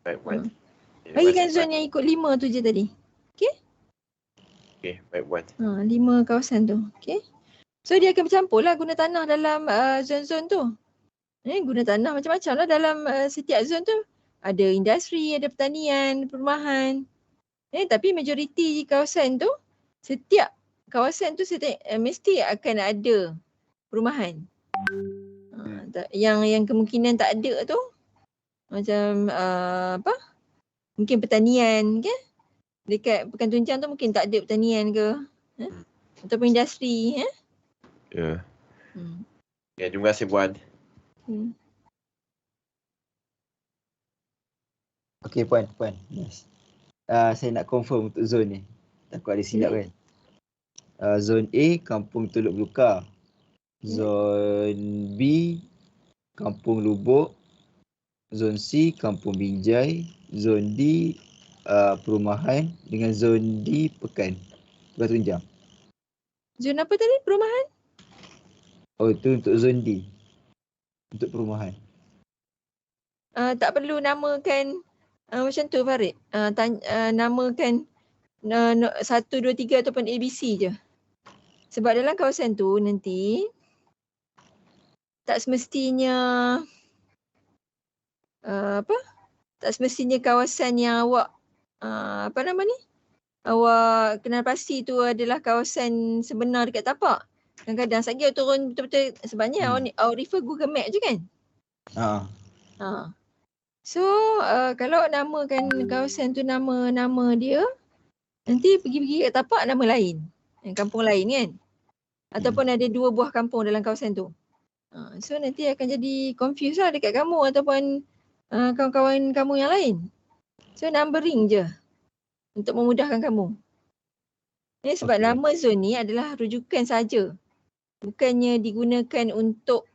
Baik Puan. Bagikan zon yang ikut 5 tu je tadi. Okey? Okey, baik Puan. 5 kawasan tu. Okey? So dia akan bercampur lah guna tanah dalam zon-zon tu. Guna tanah macam-macam lah dalam setiap zon tu. Ada industri, ada pertanian, perumahan. Tapi majoriti kawasan tu, setiap kawasan tu mesti akan ada perumahan. Yang kemungkinan tak ada tu, macam mungkin pertanian kan? Dekat Pekan Tunjang tu mungkin tak ada pertanian ke? Ataupun industri. Ya. Ya, terima kasih Puan. Okey Puan. Yes. Saya nak confirm untuk zon ni. Takut ada silap kan. Zon A, Kampung Teluk Belukar. Zon B, Kampung Lubuk. Zon C, Kampung Binjai. Zon D, perumahan. Dengan zon D, Pekan Tunjang. Zon apa tadi? Perumahan? Oh, itu untuk zon D. Untuk perumahan. Tak perlu namakan macam tu Farid. Namakan 1, 2, 3 ataupun ABC je. Sebab dalam kawasan tu nanti tak semestinya tak semestinya kawasan yang awak awak kenal pasti tu adalah kawasan sebenar dekat tapak. Kadang-kadang satgi turun betul-betul sebabnya awak refer Google Map je kan? So kalau namakan kawasan tu nama dia, nanti pergi-pergi kat tapak nama lain. Kampung lain kan? Ataupun ada 2 buah kampung dalam kawasan tu. So nanti akan jadi confuse lah dekat kamu ataupun kawan-kawan kamu yang lain. So numbering je untuk memudahkan kamu. Sebab nama zon ni adalah rujukan saja. Bukannya digunakan untuk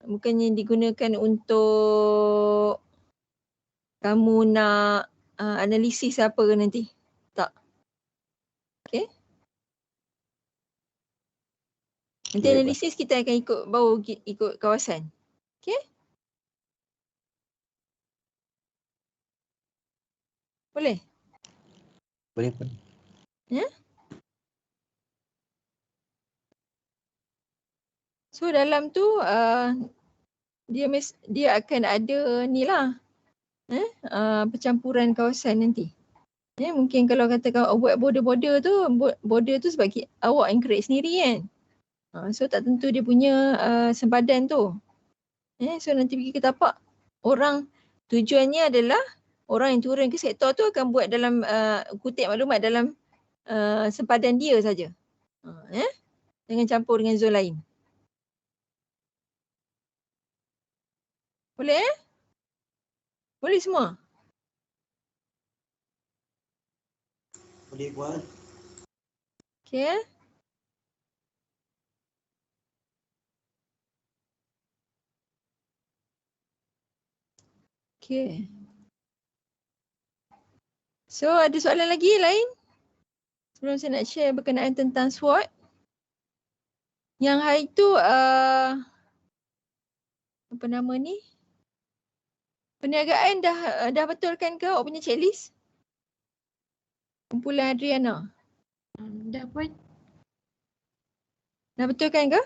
bukannya digunakan untuk kamu nak analisis apa ke nanti. Tak. Okay. Nanti analisis kita akan ikut kawasan. Okay. Boleh? Boleh pun. Ya? So dalam tu dia akan ada ni lah. Percampuran kawasan nanti. Mungkin kalau katakan buat border tu, border tu sebab awak yang create sendiri kan. So tak tentu dia punya sempadan tu. So nanti pergi ke tapak orang, tujuannya adalah orang yang turun ke sektor tu akan buat dalam kutip maklumat dalam sempadan dia saja. Jangan campur dengan zon lain. Boleh Boleh semua? Boleh buat. Okay. Okay. So ada soalan lagi lain? Sebelum saya nak share berkenaan tentang SWOT. Yang hari tu apa nama ni? Perniagaan dah betulkan ke awak punya checklist? Kumpulan Adriana. Dah pun. Dah betulkan ke?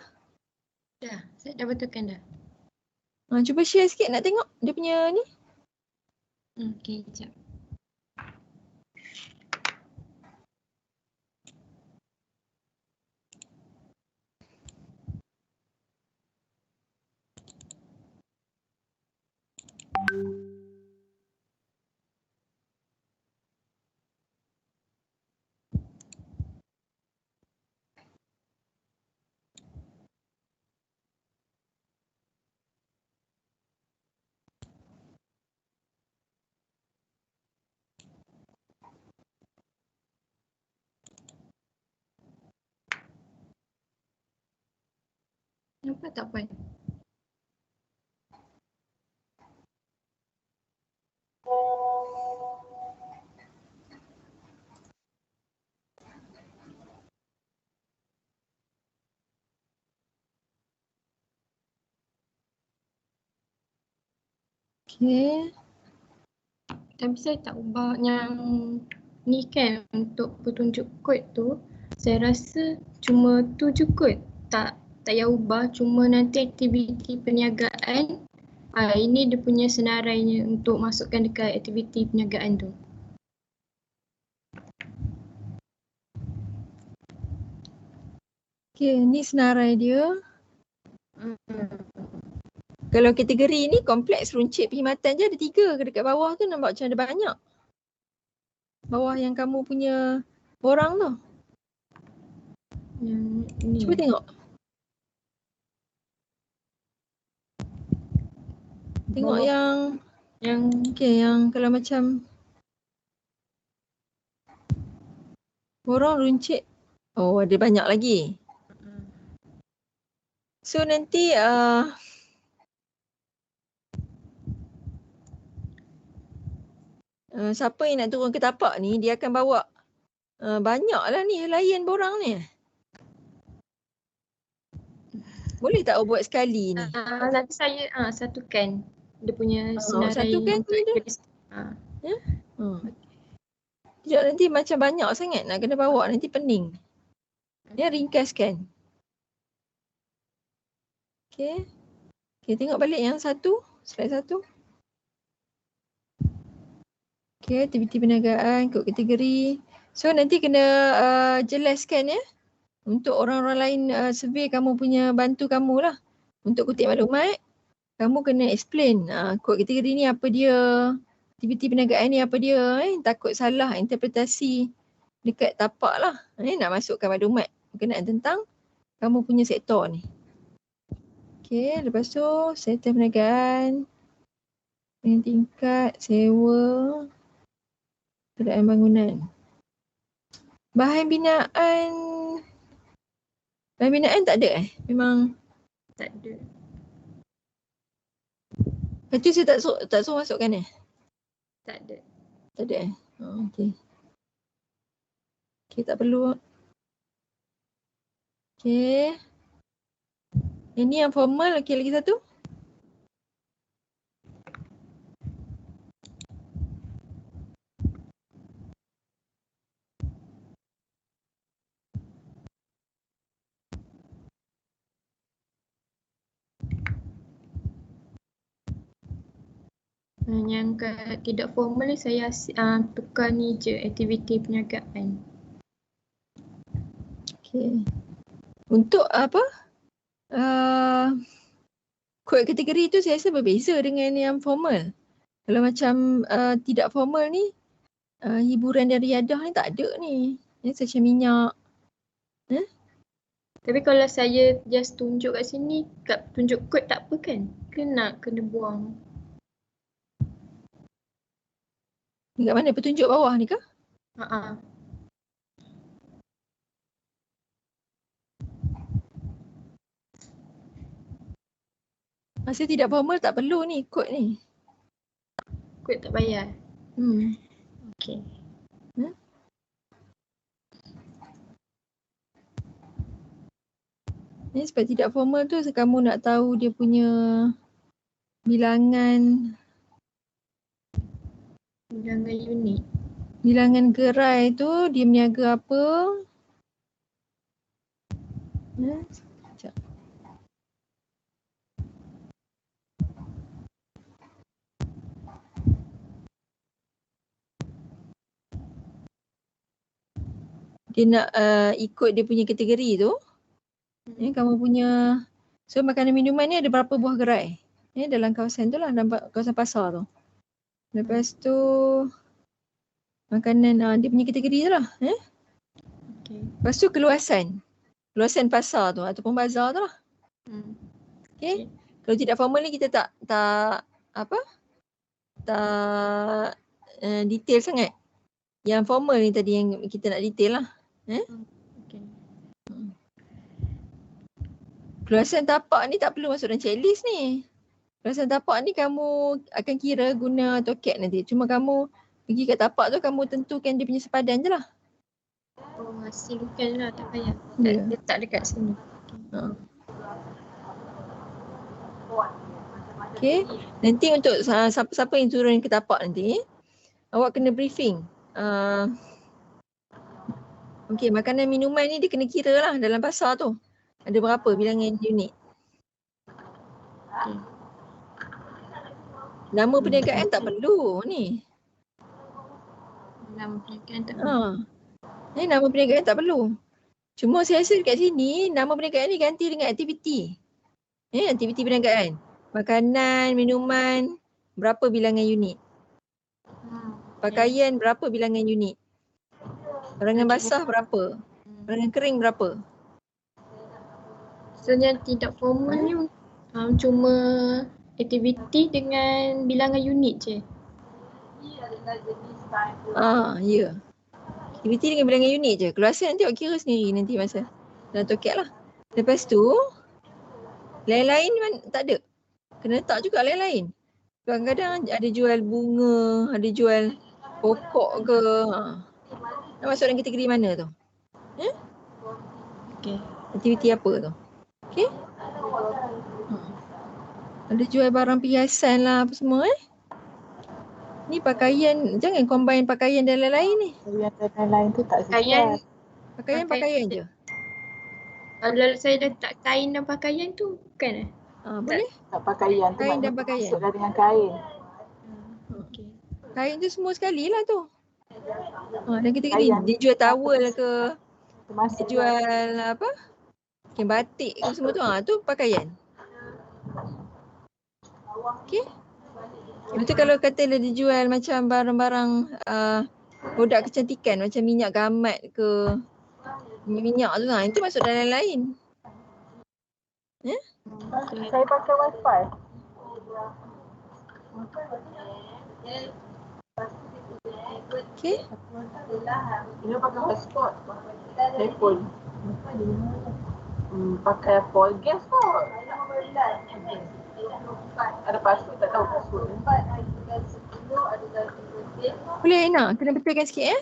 Dah, saya dah betulkan dah. Cuba share sikit nak tengok dia punya ni. Okey, sekejap. Nampak tak Puan? Okay. Tapi saya tak ubah yang ni kan untuk petunjuk kod tu. Saya rasa cuma tu je kot. Tak payah ubah, cuma nanti aktiviti perniagaan. Ini dia punya senarainya untuk masukkan dekat aktiviti perniagaan tu. Okay, ni senarai dia. Kalau kategori ni kompleks runcit perkhidmatan je ada 3 ke dekat bawah tu nampak macam ada banyak. Bawah yang kamu punya borang tu. Yang ni. Cuba tengok. Tengok Bawah. yang okay, yang kalau macam borang runcit. Oh, ada banyak lagi. So nanti siapa yang nak turun ke tapak ni dia akan bawa banyaklah ni helaian borang ni. Boleh tak awak buat sekali ni? Nanti saya satukan dia punya senarai. Satukan tu dia. Ya? Tidak nanti macam banyak sangat nak kena bawa nanti pening. Dia ringkaskan. Okay. Okay, tengok balik yang satu. Slide 1. Okay, aktiviti perniagaan, kod kategori. So nanti kena jelaskan ya. Untuk orang-orang lain survey kamu punya bantu kamu lah. Untuk kutip maklumat, kamu kena explain kod kategori ni apa dia, aktiviti perniagaan ni apa dia. Takut salah interpretasi dekat tapak lah. Nak masukkan maklumat berkenaan tentang kamu punya sektor ni. Okay, lepas tu sektor perniagaan dengan tingkat sewa kenderaan bangunan. Bahan binaan tak ada memang Tak ada. lepas tu saya tak suruh masukkan Tak ada. Tak ada okey. Okey, tak perlu. Okey. Ini yang formal. Okey, lagi satu. Yang tidak formal ni saya tukar ni je, aktiviti perniagaan. Okey. Untuk apa? Kod kategori tu saya rasa berbeza dengan yang formal. Kalau macam tidak formal ni, hiburan dan riadah ni tak ada ni. Macam minyak. Tapi kalau saya just tunjuk kat sini, tunjuk kod tak apa kan? Kena buang. Dekat mana? Petunjuk bawah ni kah? Masa tidak formal tak perlu ni kod ni. Kod tak payah. Okey. Ni sebab tidak formal tu kamu nak tahu dia punya bilangan unit. Bilangan gerai tu dia meniaga apa? Sekejap. Dia nak ikut dia punya kategori tu. Kamu punya, so makanan minuman ni ada berapa buah gerai dalam kawasan tu lah, dalam kawasan pasar tu. Lepas tu makanan dia punya kategori tu lah. Okay. Lepas tu keluasan pasar tu ataupun bazar tu lah. Okay. Kalau tidak formal ni kita tak detail sangat. Yang formal ni tadi yang kita nak detail lah. Okay. Keluasan tapak ni tak perlu masuk dalam checklist ni. Keluasan tapak ni kamu akan kira guna toket nanti. Cuma kamu pergi kat tapak tu kamu tentukan dia punya sepadan je lah. Oh, hasilkan lah, tak payah. Letak dekat sini. Okay. Nanti untuk siapa yang turun ke tapak nanti, awak kena briefing. Okay, makanan minuman ni dia kena kira lah dalam pasar tu. Ada berapa bilangan unit. Okay. Nama perniagaan tak perlu ni. Nama perniagaan tak perlu. Nama perniagaan tak perlu. Cuma saya rasa dekat sini nama perniagaan ni ganti dengan aktiviti. Aktiviti perniagaan. Makanan, minuman, berapa bilangan unit. Pakaian berapa bilangan unit. Barangan basah berapa. Barangan kering berapa. So yang tidak formal ni cuma aktiviti dengan bilangan unit je. Ya. Aktiviti dengan bilangan unit je. Keluasan nanti awak kira sendiri nanti masa dalam toket lah. Lepas tu lain-lain tak ada. Kena letak juga lain-lain. Kadang-kadang ada jual bunga, ada jual pokok ke. Nak masuk dalam kategori mana tu? Okay. Aktiviti apa tu? Okay. Ada jual barang perhiasan lah apa semua Ni pakaian, jangan combine pakaian dan lain-lain ni. Yang lain-lain tu tak sesuai. Pakaian je. Kalau saya dah tak kain dan pakaian tu bukan boleh. Tak pakaian tu masuklah dengan kain. Okay. Kain tu semua sekali lah tu. Dan ketika dia jual towel ke, Termasuk dia jual apa? Kain batik ke semua tu. Tu pakaian. Okey. Lepas tu kalau katalah dia jual macam barang-barang produk kecantikan macam minyak gamat ke, minyak tu itu masuk dalam lain. saya pakai wifi. Okey. Dia pakai hotspot. Telefon. Pakai call gas kot. Ada password, tak tahu password. Boleh Aina, kena betulkan sikit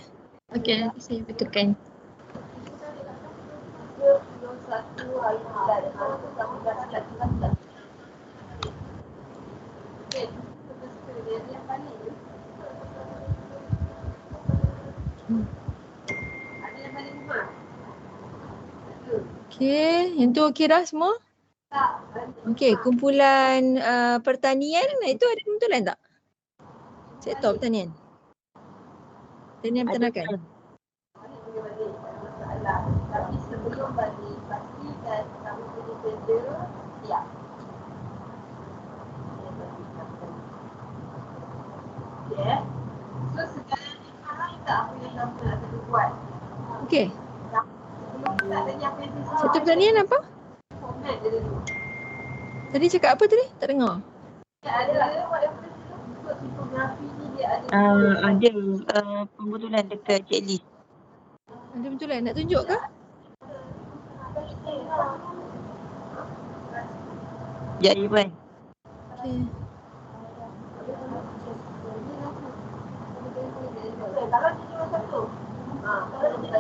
Okey, nanti saya betulkan. Okey, yang tu okey dah semua? Okey, kumpulan pertanian itu ada kebetulan tak? Sektor pertanian. Pertanian peternakan. Tapi sebelum balik, pastikan kamu punya kerja siap. Okay. So sekarang ni faham tak apa yang kamu nak kena buat? Okey. Sebelum kita ada yang presentasi. Sektor pertanian apa? Format dia dulu. Tadi cakap apa tadi? Tak dengar. Ada whatever untuk tipografi ni dia ada. Ada pembetulan dekat checklist. Ada betulan nak tunjuk ke? Sekejap je Puan. Okey. Kalau dia cuma satu. Kalau dia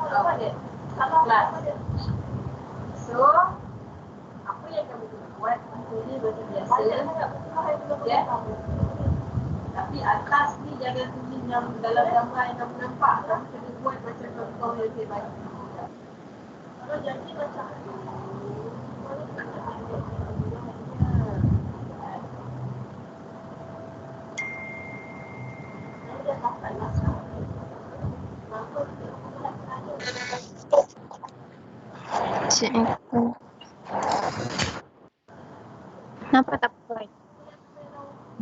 apa dia? Kelas. So, apa yang kamu kena buat ini macam biasa. Ya. Tapi atas ni jangan tulis yang dalam gambar yang kamu nampak. Kamu kena buat macam contoh yang saya bagi. Kalau janji macam tu. Nampak tak Puan?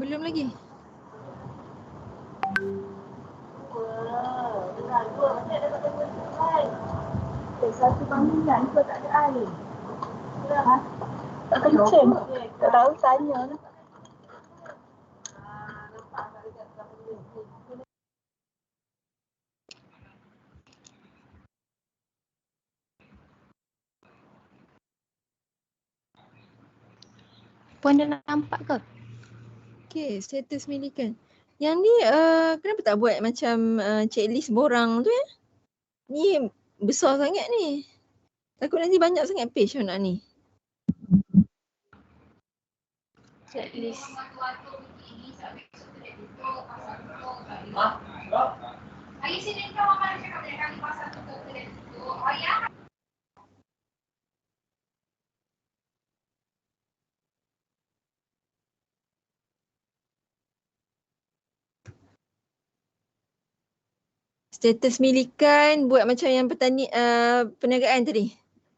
Belum lagi. Satu bangunan ke tak ada air. Ha? Tak kencing. Tak tahu tanya lah. Puan dah nampak ke? Okey, status milikan. Yang ni kenapa tak buat macam checklist borang tu ya? Ni besar sangat ni. Takut nanti banyak sangat page nak ni. Checklist. Status milikan buat macam yang perniagaan tadi.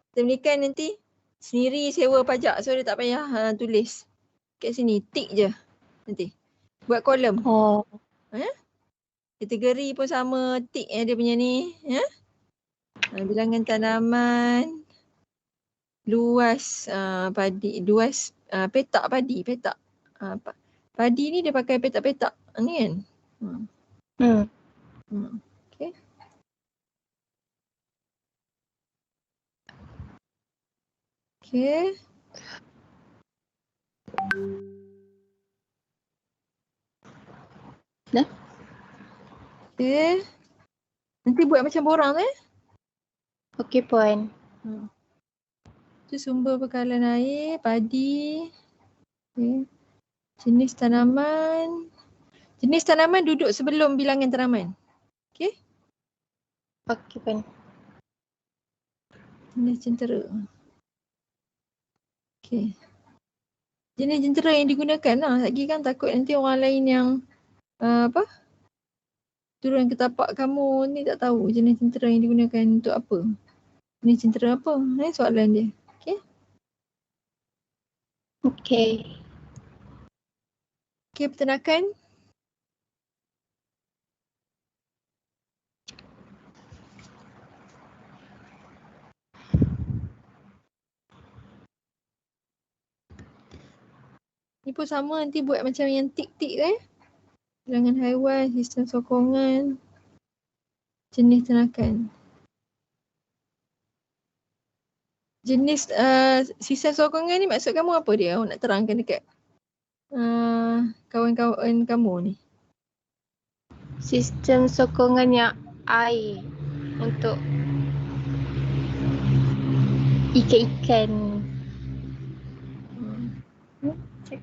Status milikan nanti sendiri sewa pajak, so dia tak payah tulis kat sini, tick je nanti. Buat kolom. Oh. Kategori pun sama, tick dia punya ni, ya. Bilangan tanaman, luas padi, luas petak padi, petak. Padi ni dia pakai petak-petak ni kan. Okay. Okay. Dah? Okay. Nanti buat macam borang tu Okey Puan. Tu sumber bekalan air, padi. Okay. Jenis tanaman. Jenis tanaman duduk sebelum bilangan tanaman. Okay. Okey Puan. Jenis jentera. Okay. Jenis jentera yang digunakan lah. Lagi kan takut nanti orang lain yang apa? Turun ke tapak kamu ni tak tahu jenis centera yang digunakan untuk apa. Jenis centera apa? Soalan dia. Okey. Okey. Okey, peternakan. Ni pun sama, nanti buat macam yang tik-tik bilangan haiwan, sistem sokongan, jenis ternakan. Jenis sistem sokongan ni maksud kamu apa dia? Awak nak terangkan dekat kawan-kawan kamu ni. Sistem sokongan yang air untuk ikan-ikan.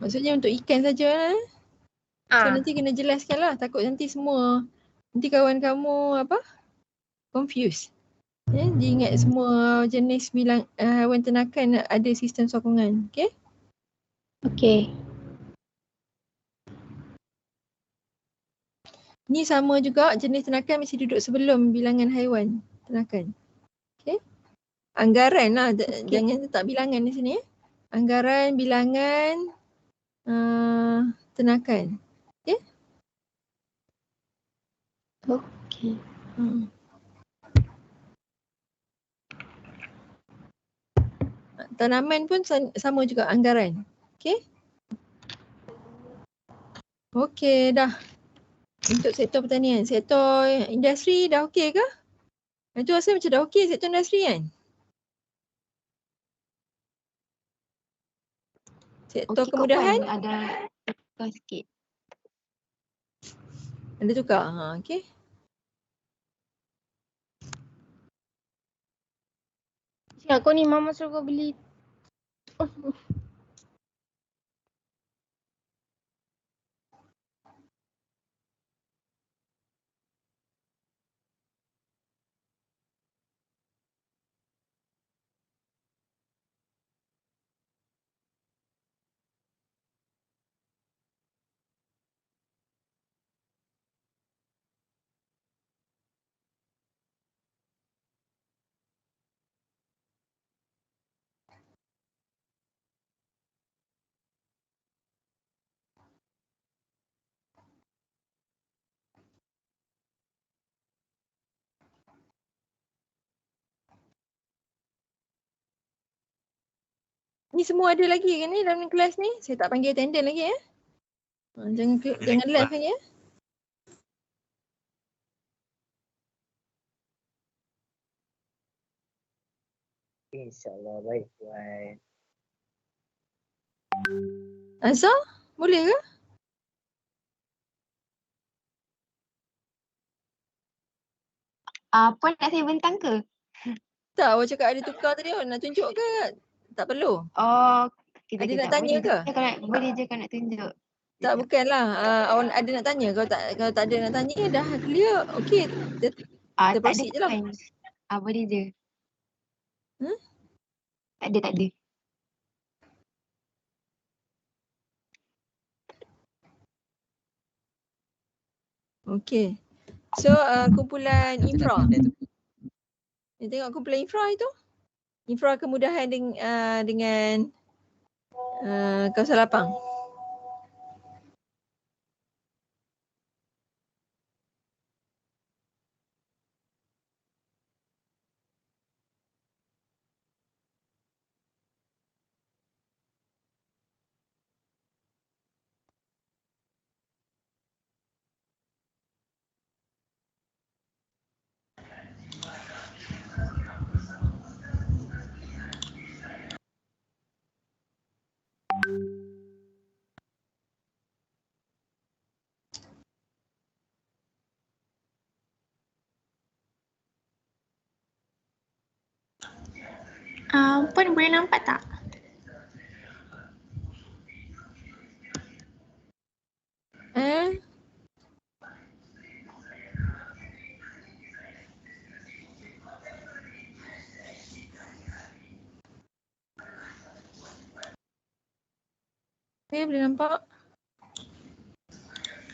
Maksudnya untuk ikan saja. So nanti kena jelaskan lah, takut nanti semua, nanti kawan kamu confused. Dia ingat semua jenis haiwan ternakan ada sistem sokongan. Okay? Okey. Ni sama juga, jenis ternakan mesti duduk sebelum bilangan haiwan ternakan. Okay? Anggaran lah, jangan letak bilangan di sini. Anggaran, bilangan, ternakan. Okay? Okey. Tanaman pun sama juga anggaran. Okay? Okey dah. Untuk sektor pertanian. Sektor industri dah okey ke? Itu rasa macam dah okey sektor industri kan? Sektor Okey, kemudahan? Kak Puan, ada tukar sikit. Ada tukar? Okey. Cik, kau ni mama suruh kau beli. Ni semua ada lagi kan ni dalam kelas ni? Saya tak panggil attendant lagi ya. Jangan live lagi ya. InsyaAllah baik Puan. Azhar, boleh ke? Puan nak saya bentang ke? Tak, awak cakap ada tukar tadi, awak nak tunjuk ke? Tak perlu. Oh, Ada kejap. nak tanya ke? Boleh je kau nak tunjuk. Tak, bukanlah. Awak ada nak tanya. Kalau tak ada nak tanya, dah clear. Okey, kita proceed je lah. Boleh je. Hmm? Tak ada. Okey. So, kumpulan infra. Dia tengok kumpulan infra itu. Infra kemudahan dengan kawasan lapang. Puan boleh nampak tak? Okay, boleh nampak.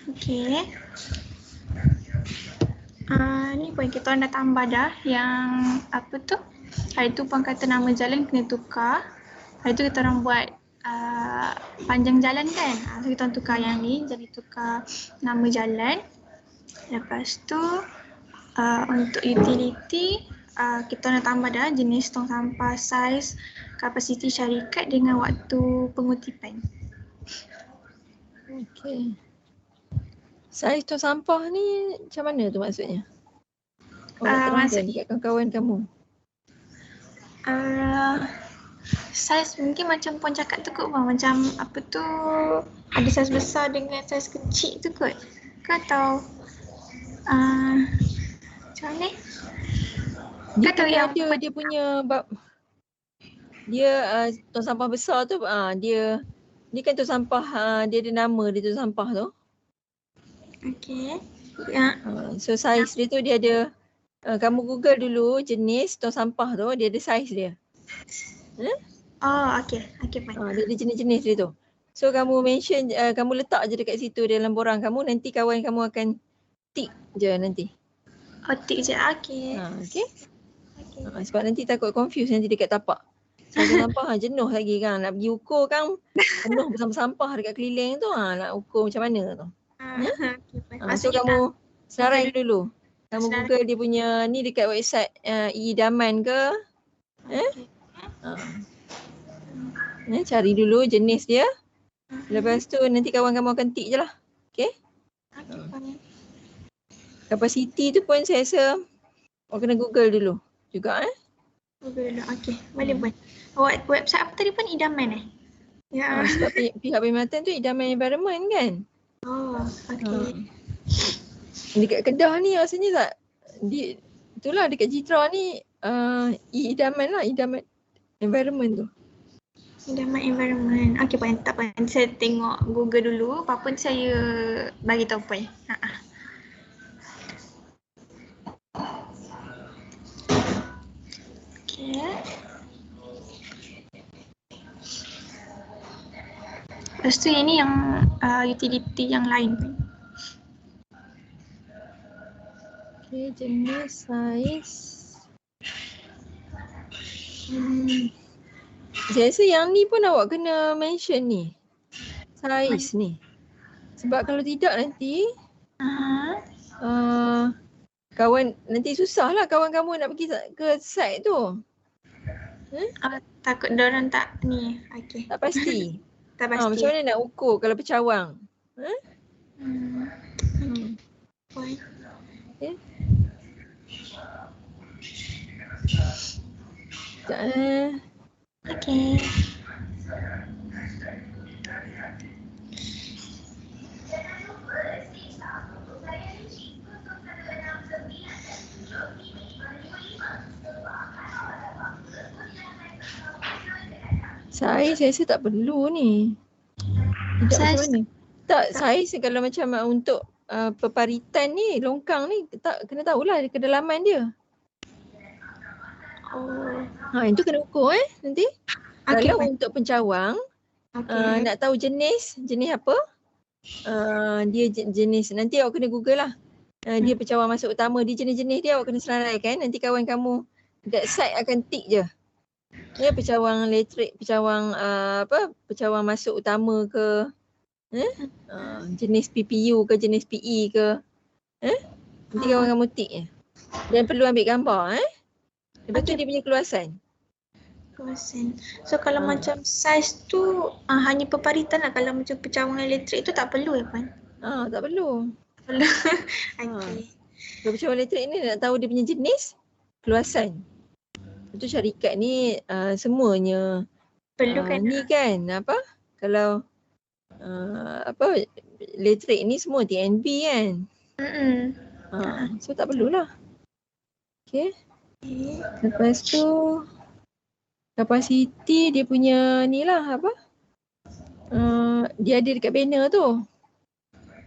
Okey. Ni pun kita orang dah tambah dah yang apa tu? Hari tu pun kata nama jalan kena tukar. Hari tu kita orang buat panjang jalan kan. So kita orang tukar yang ni, jadi tukar nama jalan. Lepas tu untuk utility kita nak tambah dah jenis tong sampah, saiz, kapasiti syarikat dengan waktu pengutipan. Okey. Saiz tong sampah ni macam mana tu maksudnya? Terangkan dekat kawan-kawan kamu. Saiz mungkin macam puan cakap tu kot bang, macam apa tu, ada saiz besar dengan saiz kecil tu kot. Ke atau macam mana? Dia kena ada dia punya dia tong sampah besar tu dia kan tong sampah dia ada nama dia tong sampah tu. Okey. Ya. So saiz dia tu dia ada kamu Google dulu jenis tong sampah tu, dia ada saiz dia. Oh, okey. Okey, fine. Dia ada jenis-jenis dia tu. So kamu mention, kamu letak je dekat situ dalam borang kamu, nanti kawan kamu akan tick je nanti. Oh, tick je. Okey. Okey. Sebab nanti takut confuse nanti dekat tapak. Sebab sampah jenuh lagi kan. Nak pergi ukur kan penuh sampah dekat keliling tu. Nak ukur macam mana tu. So kamu senarai dulu. Kamu Google dia punya ni dekat website idaman ke. Cari dulu jenis dia. Lepas tu nanti kawan kamu akan tick je lah. Okay. Kapasiti tu pun saya rasa awak kena Google dulu juga Google dulu. Okey. Boleh buat. Website apa tadi pun idaman Ya. Sebab pihak perkhidmatan tu idaman environment kan. Oh, okey. Dekat Kedah ni rasanya tak itulah dekat Jitra ni idaman lah, idaman environment tu. Idaman environment. Okey puan, tak apa. Saya tengok Google dulu, apa pun saya bagi tahu puan. Okey. Lepas tu ini yang utility yang lain pun. Okay, jenis saiz. Saya rasa yang ni pun awak kena mention ni. Saiz ni. Sebab kalau tidak nanti kawan nanti susah lah kawan kamu nak pergi ke site tu. Takut diorang tak ni. Okey. Tak pasti. Tak pasti. Macam mana nak ukur kalau bercawang? Puan. Okay. Okey. Saiz saya rasa tak perlu ni. Tidak macam mana? Tak, saiz kalau macam untuk peparitan ni, longkang ni kena tahulah kedalaman dia. Itu kena ukur nanti. Okay, kalau untuk pencawang nak tahu jenis apa? Dia jenis, nanti awak kena Google lah. Dia pencawang masuk utama, dia jenis-jenis dia awak kena selaraikan. Nanti kawan kamu dekat site akan tick je. Ya, pencawang elektrik, pencawang pencawang masuk utama ke, jenis PPU ke, jenis PE ke, nanti kawan kamu tick je. Dan perlu ambil gambar. Lepas tu dia punya keluasan. So kalau macam saiz tu hanya peparitan lah. Kalau macam pencawang elektrik tu tak perlu puan? Tak perlu. Okey. Kalau pencawang elektrik ni nak tahu dia punya jenis, keluasan. Itu syarikat ni semuanya perlu kan ni kan kalau elektrik ni semua TNB kan. So tak perlulah. Okay. Lepas tu kapasiti dia punya ni lah dia ada dekat banner tu.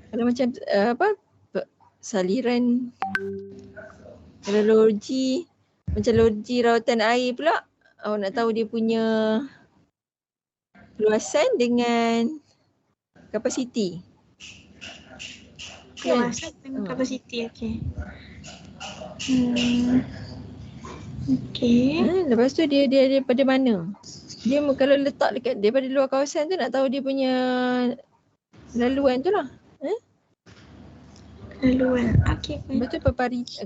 Kalau macam saliran, kalau logi, macam logi rawatan air pula, awak nak tahu dia punya keluasan dengan kapasiti. Luasan dengan kapasiti. Okey. Okey. Lepas tu dia daripada mana? Dia kalau letak dekat daripada luar kawasan tu nak tahu dia punya laluan tu lah. Laluan. Okey. Lepas tu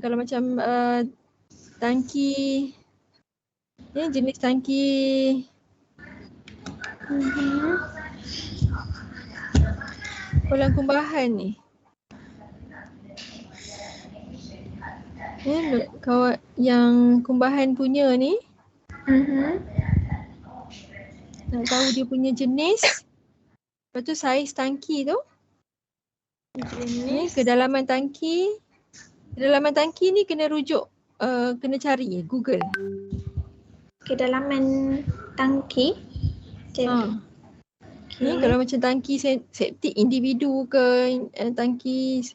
kalau macam tangki, jenis tangki kolam kumbahan ni. Yang kumbahan punya ni, nak tahu dia punya jenis, lepas tu saiz tangki tu, kedalaman tangki. Kedalaman tangki ni kena rujuk, kena cari Google. Kedalaman tangki. Kalau macam tangki septik individu ke, tangki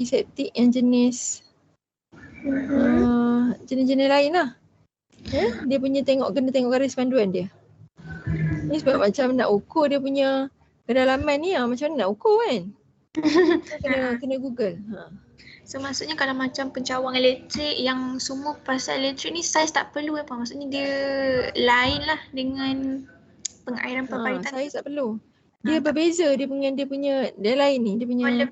septik yang jenis jenis-jenis lain lah. Dia punya kena tengok garis panduan dia. Ni sebab macam nak ukur dia punya kedalaman ni, macam mana nak ukur kan? Kena Google. So maksudnya kalau macam pencawang elektrik yang semua pasal elektrik ni saiz tak perlu apa? Maksudnya dia lain lah dengan pengairan peparitan. Saiz tak perlu. Dia berbeza dia lain ni, dia punya.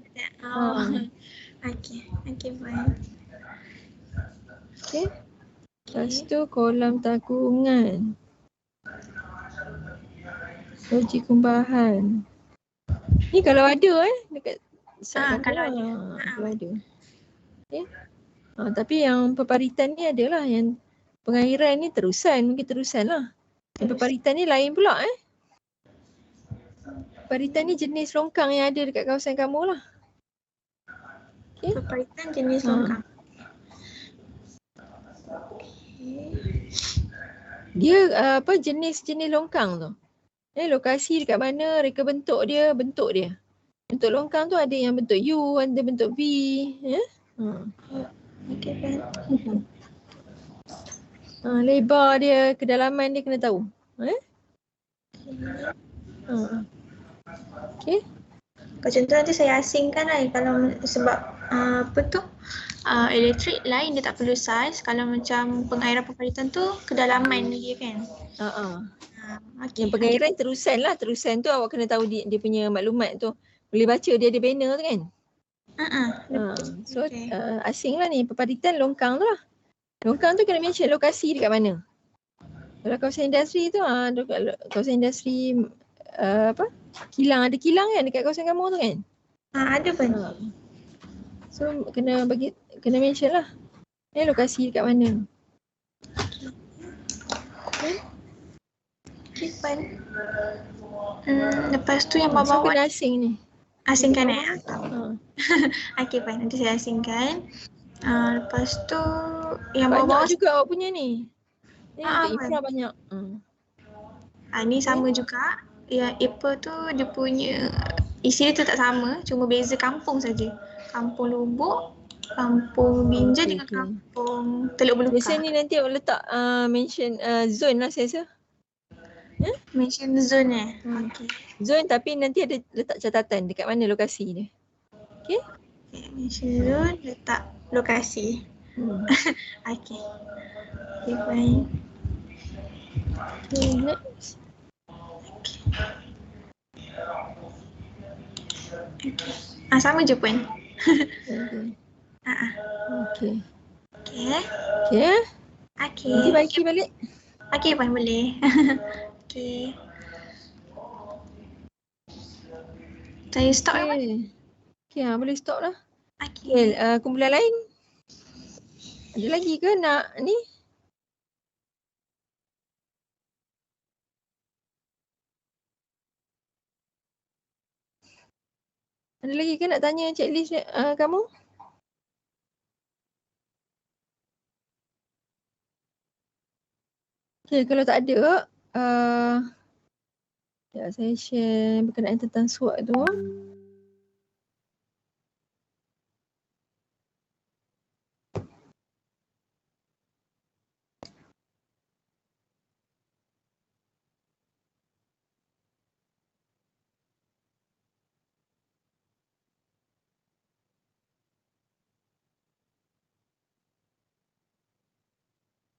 Okey, fine. Okey. Lepas tu kolam takungan. Uji kumbahan. Ni kalau ada dekat kalau ada. Kalau ada. Okey. Tapi yang peparitan ni adalah yang pengairan ni mungkin terusan lah. Yang peparitan ni lain pula Peparitan ni jenis longkang yang ada dekat kawasan kamu lah. Okay. Peparitan jenis longkang. Dia jenis-jenis longkang tu. Lokasi dekat mana, reka bentuk dia. Bentuk longkang tu ada yang bentuk U, ada bentuk V. Okey, lebar dia, kedalaman dia kena tahu. Okey. Kalau contoh nanti saya asingkan kalau sebab elektrik lain dia tak perlu saiz. Kalau macam pengairan peparitan tu kedalaman dia kan. Yang pengairan terusan tu awak kena tahu dia punya maklumat tu. Boleh baca dia ada banner tu kan. So asing lah ni, peparitan longkang tu lah. Longkang tu kena mention lokasi dekat mana. Kalau kawasan industri tu, kawasan industri kilang, ada kilang kan dekat kawasan kamu tu kan? Ada pun. So kena mention lah. Lokasi dekat mana. Okay, fine. Lepas tu yang bawah kena asing ni. Asingkan Okay, fine. Nanti saya asingkan. Lepas tu yang bawah juga awak punya ni. Untuk infra banyak. Ni sama juga. Yang IPA tu dia punya isi dia tu tak sama, cuma beza kampung saja. Kampung Lubuk, Kampung Binja dengan Kampung Teluk Belukar. Biasa ni nanti awak letak mention zone lah saya rasa. Mention zone Okay. Zone tapi nanti ada letak catatan dekat mana lokasi dia. Okay? Mention zone, letak lokasi. Okay. Okay, fine. Okay, next. Okay. Sama je pun. Okay. Okay. Nanti bagi balik. Okay, pun boleh. Okay. Saya stop Okay, boleh stop lah. Okay. Kumpulan lain? Ada lagi ke nak ni? Ada lagi ke nak tanya checklist kamu? Okay, kalau tak ada, saya share berkenaan tentang SWOT tu.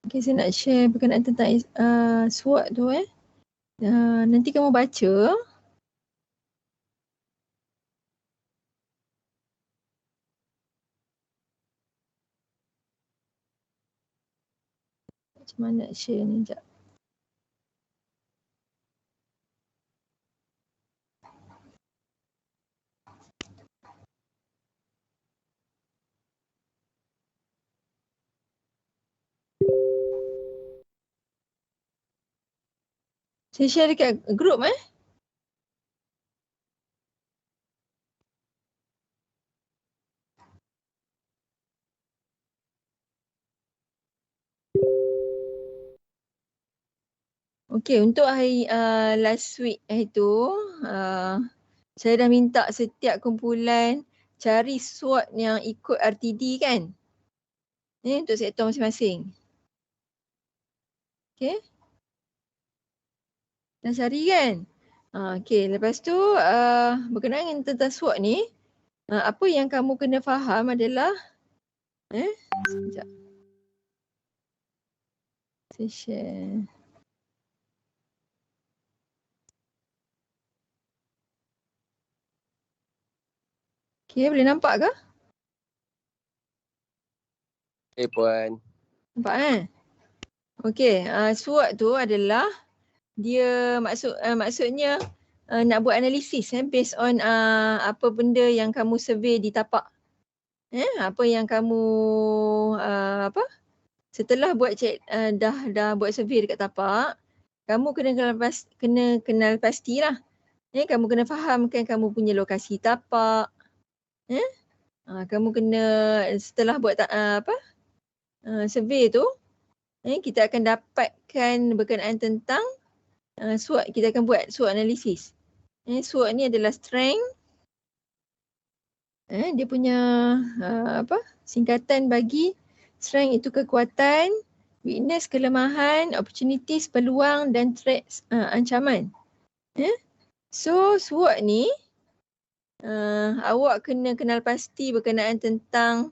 Okay, saya nak share berkenaan tentang SWOT tu nanti kamu baca. Macam mana nak share ni, sekejap. Saya share dekat group Okay, untuk hari last week itu saya dah minta setiap kumpulan cari SWOT yang ikut RTD kan. Untuk sektor masing-masing. Okay. Dah cari kan? Okay, lepas tu berkenaan tentang SWOT ni, apa yang kamu kena faham adalah sekejap. Saya share. Okay, boleh nampak ke? Puan. Nampak Okay, SWOT tu adalah dia maksudnya nak buat analisis based on apa benda yang kamu survey di tapak. Apa yang kamu setelah buat dah buat survey dekat tapak, kamu kena kenal pastilah. Kamu kena fahamkan kamu punya lokasi tapak. Kamu kena setelah buat survey tu, kita akan dapatkan berkenaan tentang SWOT. Kita akan buat SWOT analisis. SWOT ni adalah strength. Dia punya singkatan bagi strength itu kekuatan, weakness kelemahan, opportunities peluang dan threats ancaman. So SWOT ni awak kena kenal pasti berkenaan tentang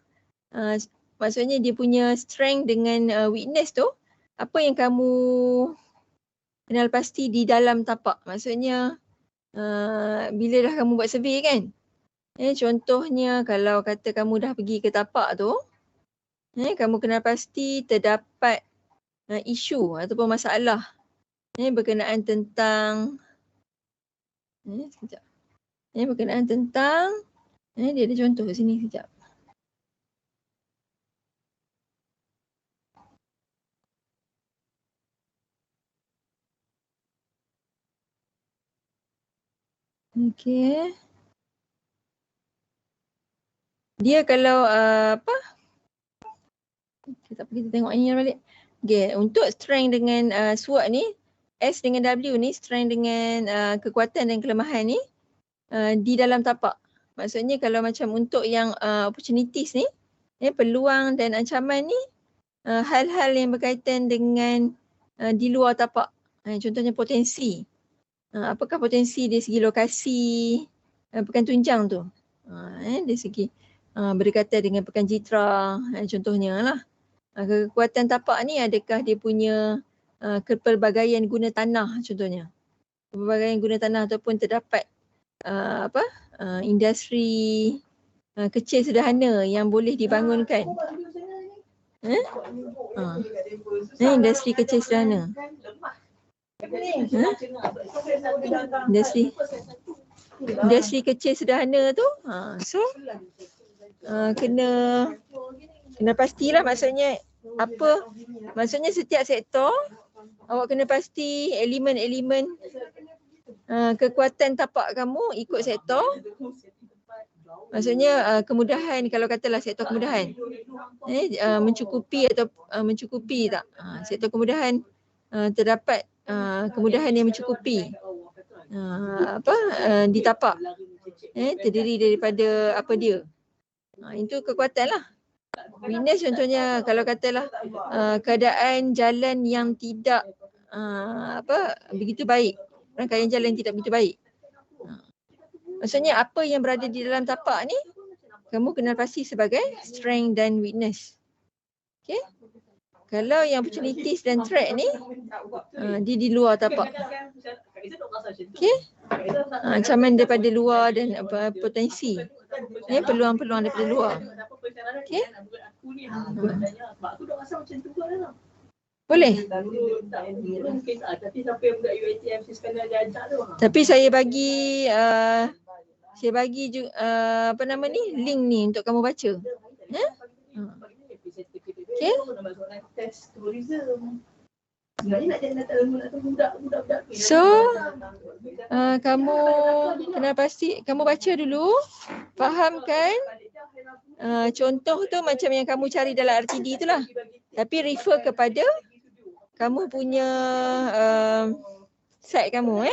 maksudnya dia punya strength dengan weakness tu, apa yang kamu kenal pasti di dalam tapak. Maksudnya bila dah kamu buat survey kan, contohnya kalau kata kamu dah pergi ke tapak tu, kamu kenal pasti terdapat isu ataupun masalah berkenaan tentang sekejap. Berkenaan tentang dia ada contoh kat sini sekejap. Okay. Dia kalau kita tengok ini balik. Okay, untuk strength dengan SWOT ni, S dengan W ni, strength dengan kekuatan dan kelemahan ni di dalam tapak. Maksudnya kalau macam untuk yang opportunities ni, peluang dan ancaman ni, hal-hal yang berkaitan dengan di luar tapak. Contohnya potensi. Apakah potensi dari segi lokasi Pekan Tunjang tu? Dari segi berdekatan dengan Pekan Jitra, contohnya lah. Kekuatan tapak ni adakah dia punya kepelbagaian guna tanah contohnya. Kepelbagaian guna tanah ataupun terdapat industri kecil sederhana yang boleh dibangunkan. Industri kecil sederhana. Industri kecil sederhana tu, so kena pastilah maksudnya apa, maksudnya setiap sektor awak kena pasti elemen-elemen kekuatan tapak kamu ikut sektor. Maksudnya kemudahan, kalau katalah sektor kemudahan mencukupi atau mencukupi tak, sektor kemudahan terdapat kemudahan yang mencukupi di tapak, terdiri daripada apa dia, itu kekuatan lah. Weakness contohnya kalau katalah keadaan jalan yang tidak begitu baik, rangkaian jalan yang tidak begitu baik. Maksudnya apa yang berada di dalam tapak ni kamu kenal pasti sebagai strength dan weakness. Okay. Kalau yang opportunities dan threat ni dia di luar tapak. Okey. Ancaman daripada luar dan potensi. Peluang-peluang daripada luar. Okey. Boleh. Tapi saya bagi link ni untuk kamu baca. Okey. So kamu kena pasti kamu baca dulu, fahamkan. Contoh tu macam yang kamu cari dalam RTD tu lah. Tapi refer kepada kamu punya site kamu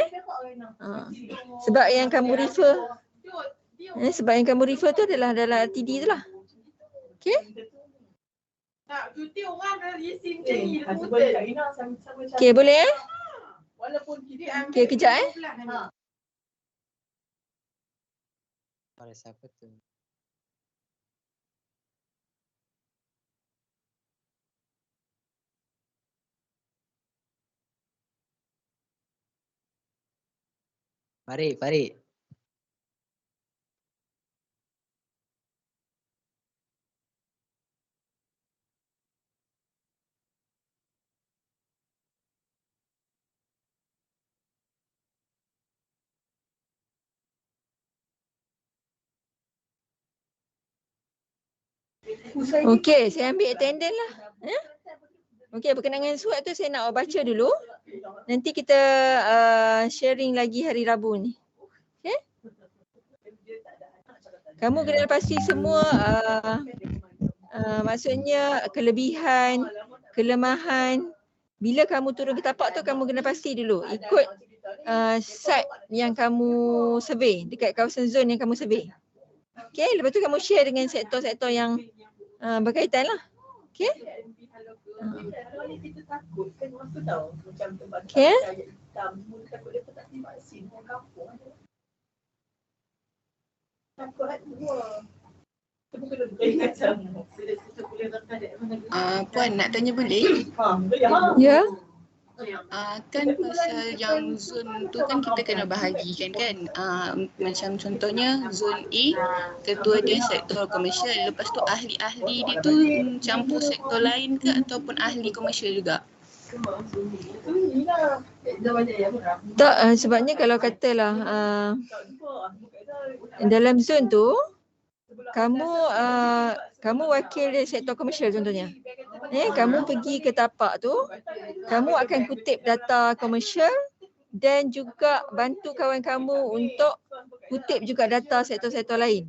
sebab yang kamu refer tu adalah dalam RTD tu lah. Okey? Okey, boleh Okey, kejap Para siapa tu? Farid. Okey, saya ambil attendance lah. Okey, berkenaan dengan surat tu saya nak baca dulu. Nanti kita sharing lagi hari Rabu ni. Okey? Kamu kena pasti semua maksudnya kelebihan, kelemahan. Bila kamu turun ke tapak tu kamu kena pasti dulu ikut site yang kamu survey, dekat kawasan zon yang kamu survey. Okey, lepas tu kamu share dengan sektor-sektor yang berkaitan lah. Okey? Okey? Puan nak tanya boleh? Ya. Kan pasal yang zon tu kan kita kena bahagikan kan. Macam contohnya zon A, ketua dia sektor komersial, lepas tu ahli-ahli dia tu campur sektor lain ke ataupun ahli komersial juga? Tak, sebabnya kalau katalah dalam zon tu kamu wakil dari sektor komersial contohnya. Kamu pergi ke tapak tu, kamu akan kutip data komersial dan juga bantu kawan kamu untuk kutip juga data sektor-sektor lain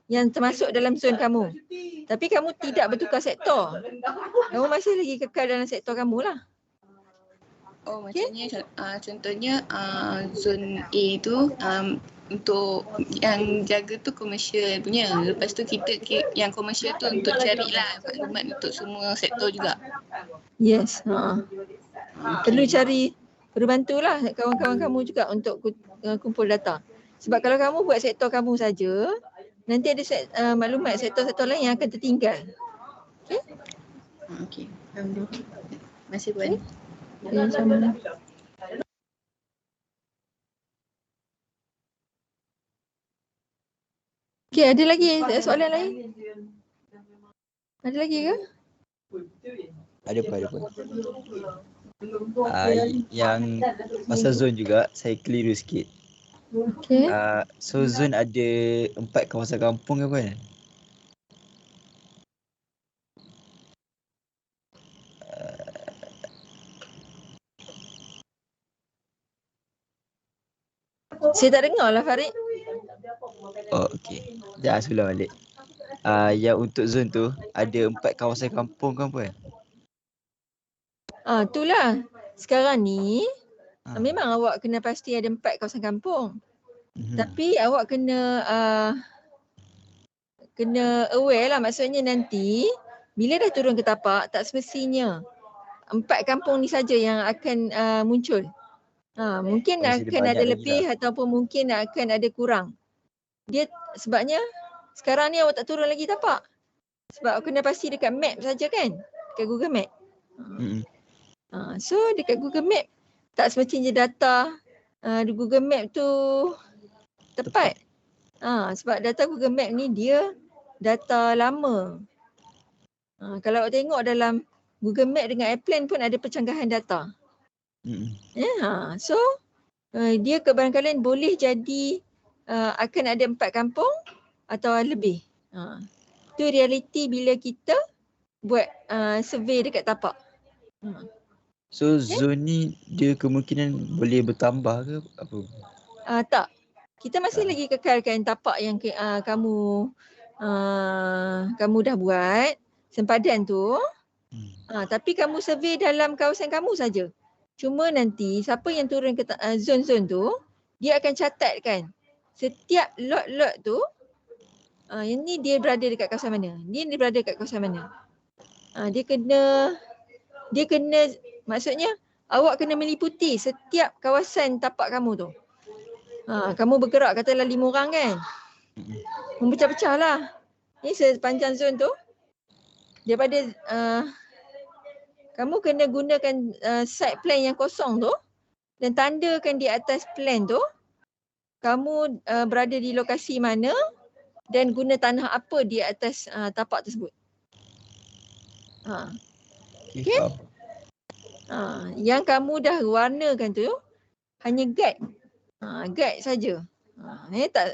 yang termasuk dalam zon kamu. Tapi kamu tidak bertukar sektor. Kamu masih lagi kekal dalam sektor kamu lah. Oh, macamnya contohnya zon A tu untuk yang jaga tu komersial punya. Lepas tu kita yang komersial tu untuk carilah maklumat untuk semua sektor juga. Yes. Perlu bantulah kawan-kawan kamu juga untuk kumpul data. Sebab kalau kamu buat sektor kamu saja, nanti ada maklumat sektor-sektor lain yang akan tertinggal. Okey? Okey. Alhamdulillah. Terima kasih Puan. Ya, sama. Okey, ada lagi soalan lain? Ada lagi ke? Ada pun. Yang pasal zon juga saya keliru sikit. Okey. So zon ada 4 kawasan kampung ke kan? Saya tak dengar lah Farid. Oh okey. Dah sudah balik. Yang untuk zon tu ada 4 kawasan kampung kan puan? Itulah. Sekarang ni memang awak kena pasti ada 4 kawasan kampung. Tapi awak kena aware lah, maksudnya nanti bila dah turun ke tapak tak semestinya 4 kampung ni saja yang akan muncul. Mungkin akan ada lebih ataupun mungkin akan ada kurang. Dia sebabnya sekarang ni awak tak turun lagi tapak. Sebab kena pasti dekat map saja kan. dekat Google Map. Mm-mm. So dekat Google Map tak semestinya data di Google Map tu tepat. Sebab data Google Map ni dia data lama. Kalau awak tengok dalam Google Map dengan airplane pun ada percanggahan data. So dia kebarangkalian boleh jadi akan ada 4 kampung atau lebih. Itu realiti bila kita buat survey dekat tapak. So zon ni dia kemungkinan boleh bertambah ke apa? Tak. Kita masih lagi kekalkan tapak yang kamu dah buat sempadan tu. Tapi kamu survey dalam kawasan kamu saja. Cuma nanti siapa yang turun ke zon-zon tu, dia akan catatkan setiap lot-lot tu yang ni dia berada dekat kawasan mana. Dia berada dekat kawasan mana. Dia kena maksudnya awak kena meliputi setiap kawasan tapak kamu tu. Kamu bergerak katalah 5 orang kan. Memecah-pecah lah. Ni sepanjang zon tu. Daripada kamu kena gunakan site plan yang kosong tu dan tandakan di atas plan tu kamu berada di lokasi mana dan guna tanah apa di atas tapak tersebut. Okay? Yang kamu dah warnakan tu hanya guide. Guide saja.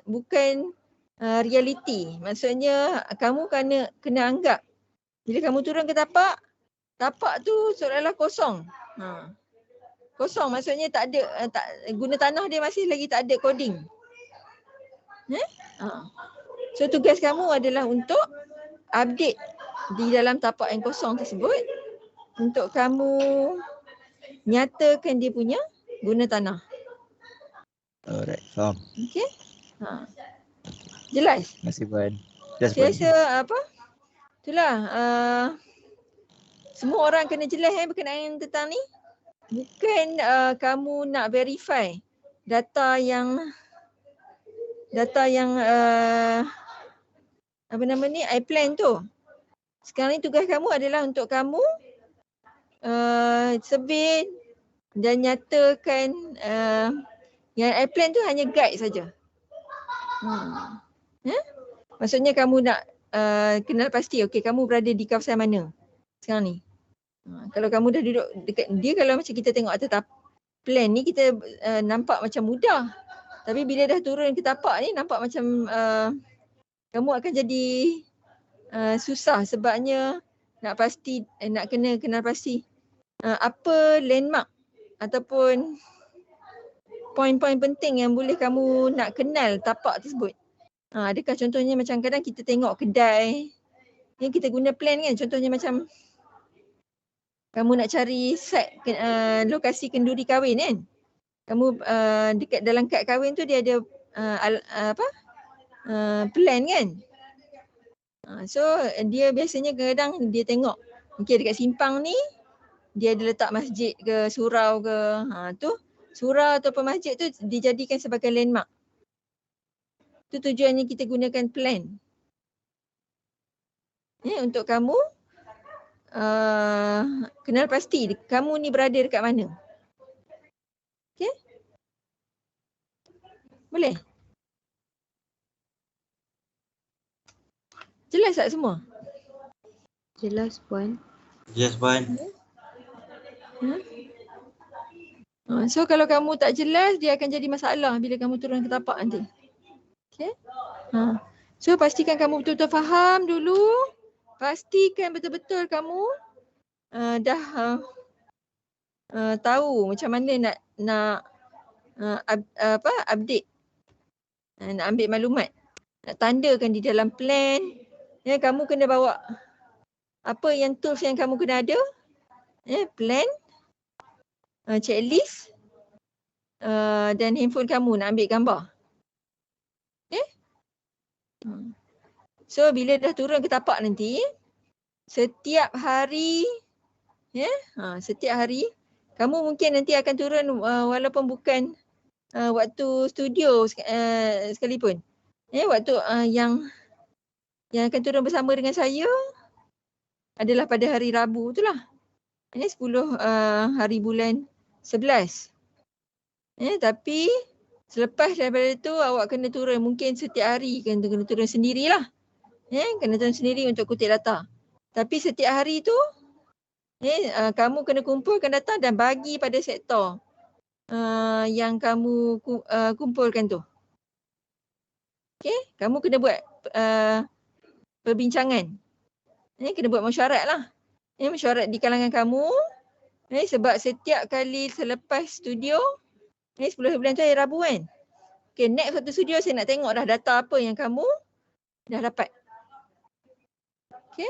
Bukan realiti. Maksudnya kamu kena anggap bila kamu turun ke tapak tu seolah-olah kosong. Kosong maksudnya tak ada guna tanah dia masih lagi tak ada coding. So tugas kamu adalah untuk update di dalam tapak yang kosong tersebut untuk kamu nyatakan dia punya guna tanah. Alright, faham. Okay. Jelas? Terima kasih Puan. Jelas Saya Puan. rasa apa? Itulah semua orang kena jelas berkenaan tentang ni. Bukan kamu nak verify data yang apa nama ni iPlan tu. Sekarang ni tugas kamu adalah untuk kamu survey dan nyatakan yang iPlan tu hanya guide saja. Maksudnya kamu nak kenal pasti okey kamu berada di kawasan mana sekarang ni. Kalau kamu dah duduk dekat dia, kalau macam kita tengok atas plan ni kita nampak macam mudah. Tapi bila dah turun ke tapak ni nampak macam kamu akan jadi susah sebabnya nak pasti nak kena kenal pasti apa landmark ataupun poin-poin penting yang boleh kamu nak kenal tapak tersebut. Adakah contohnya macam kadang kita tengok kedai yang kita guna plan kan, contohnya macam kamu nak cari site lokasi kenduri kahwin kan. Kamu dekat dalam kad kahwin tu dia ada plan kan. So dia biasanya kadang dia tengok okey dekat simpang ni dia ada letak masjid ke surau ke. Tu surau ataupun masjid tu dijadikan sebagai landmark. Tu tujuannya kita gunakan plan. Untuk kamu kenal pasti kamu ni berada dekat mana. Okay? Boleh? Jelas tak semua? Jelas Puan. Jelas Puan. So kalau kamu tak jelas dia akan jadi masalah bila kamu turun ke tapak nanti. Okay? So pastikan kamu betul-betul faham dulu. Pastikan betul-betul kamu dah tahu macam mana nak update, nak ambil maklumat, nak tandakan di dalam plan. Kamu kena bawa apa yang tools yang kamu kena ada, plan, checklist dan handphone kamu nak ambil gambar. Okay? So bila dah turun ke tapak nanti, setiap hari, setiap hari, kamu mungkin nanti akan turun walaupun bukan waktu studio sekalipun. Waktu yang akan turun bersama dengan saya, adalah pada hari Rabu tu lah. Ini 10 hari bulan 11. Tapi selepas daripada tu awak kena turun, mungkin setiap hari kena turun sendirilah. Kena turun sendiri untuk kutip data. Tapi setiap hari tu kamu kena kumpulkan data dan bagi pada sektor yang kamu kumpulkan tu. Okey, kamu kena buat perbincangan. Kena buat mesyuarat lah. Mesyuarat di kalangan kamu. Sebab setiap kali selepas studio, 10 bulan tu hari Rabu kan. Okay, next waktu studio saya nak tengok dah data apa yang kamu dah dapat. Okay.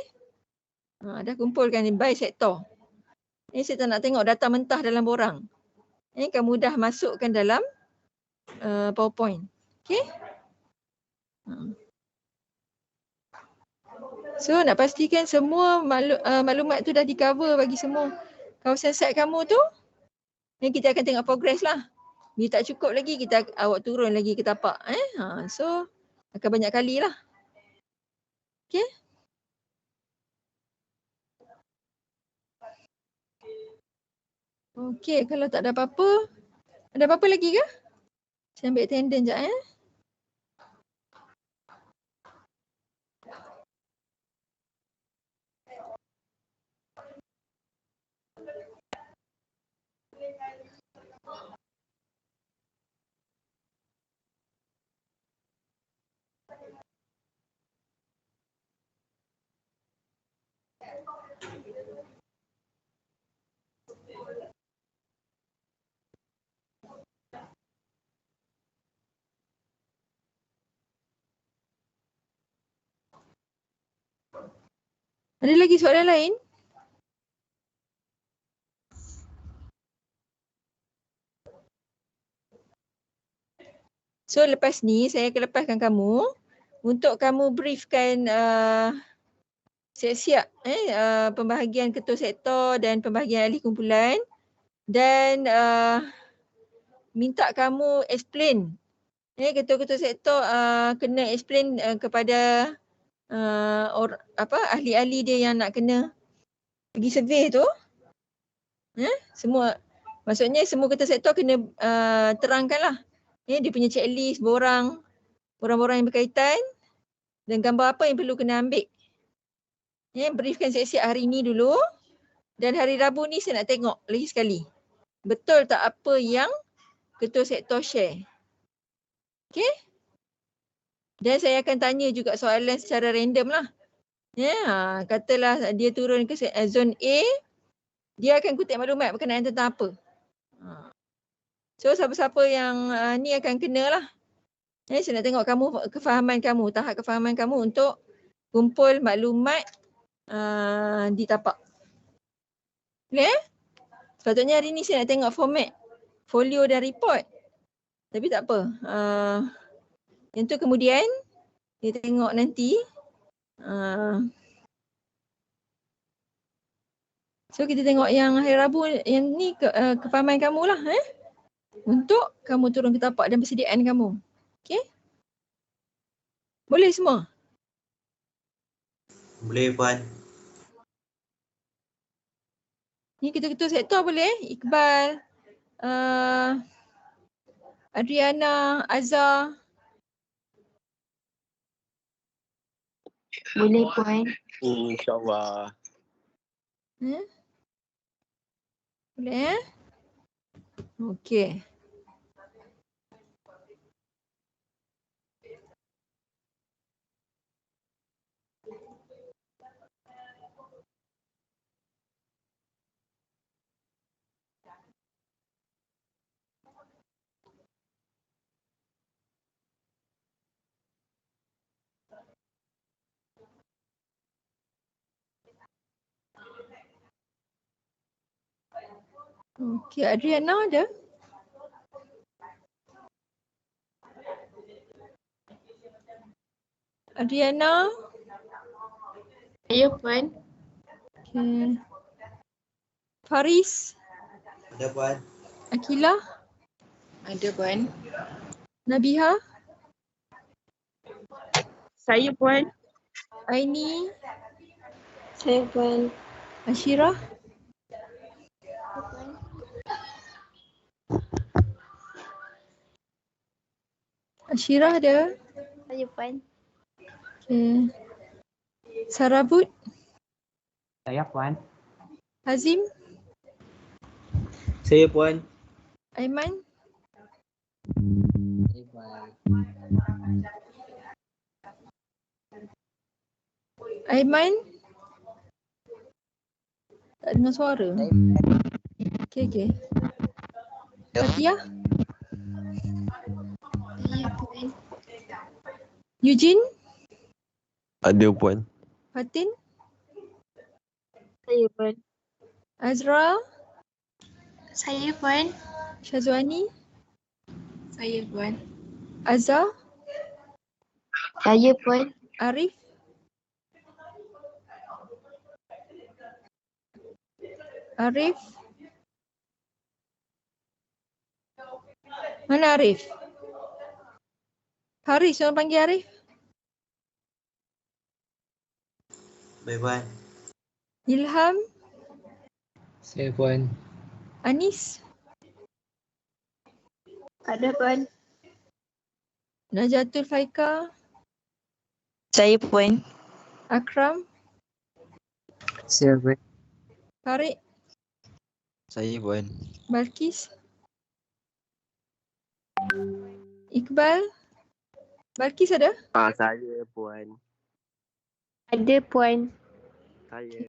Dah kumpulkan by sektor. Saya tak nak tengok data mentah dalam borang. Kamu dah masukkan dalam PowerPoint. Okay. So nak pastikan semua maklumat tu dah di cover bagi semua kawasan site kamu tu. Kita akan tengok progress lah. Bila tak cukup lagi awak turun lagi ke tapak. So akan banyak kali lah. Okay. Okay, kalau tak ada apa-apa. Ada apa-apa lagi ke? Saya ambil attendance sekejap . Ada lagi soalan lain? So lepas ni saya akan lepaskan kamu untuk kamu briefkan siap-siap pembahagian ketua sektor dan pembahagian ahli kumpulan dan minta kamu explain. Ketua-ketua sektor kena explain kepada ahli-ahli dia yang nak kena pergi survey tu. Semua, maksudnya semua ketua sektor kena terangkanlah. Dia punya checklist borang yang berkaitan dan gambar apa yang perlu kena ambil. Briefkan siap-siap hari ni dulu dan hari Rabu ni saya nak tengok lagi sekali. Betul tak apa yang ketua sektor share. Okay? Dan saya akan tanya juga soalan secara random lah. Katalah dia turun ke zone A, dia akan kutip maklumat berkenaan tentang apa. So siapa-siapa yang ni akan kena lah. Saya nak tengok kamu, tahap kefahaman kamu untuk kumpul maklumat di tapak. Boleh? Sepatutnya hari ni saya nak tengok format folio dan report. Tapi tak apa. Yang tu kemudian kita tengok nanti. So kita tengok yang hari Rabu yang ni kefahaman kamu lah. Untuk kamu turun ke tapak dan persediaan kamu. Okay? Boleh semua? Boleh Puan. Ni ketua-ketua sektor boleh? Iqbal, Adriana, Azhar. Boleh Puan. InsyaAllah. Boleh Okey. Okey, Adriana ada? Adriana? Ya Puan. Okay. Faris? Ada Puan. Akila? Ada Puan. Nabiha? Saya Puan. Aini? Saya Puan. Ashira? Ashira ada? Saya Puan. Okay. Sarabut? Saya Puan. Hazim? Saya Puan. Aiman? Saya Puan. Aiman? Tak dengar suara. Okay. Fatia? Saya Puan. Eugene? Ada Puan. Fatin? Saya Puan. Azra? Saya Puan. Syazwani? Saya Puan. Azza? Saya Puan. Arif? Arif? Mana Arif? Haris, orang panggil Arif? Baik Puan. Ilham? Saya Puan. Anis? Ada Puan. Najatul Faika? Saya Puan. Akram? Saya Puan. Farid? Saya Puan. Balkis? Iqbal? Balkis ada? Saya Puan. Ada Puan. Saya.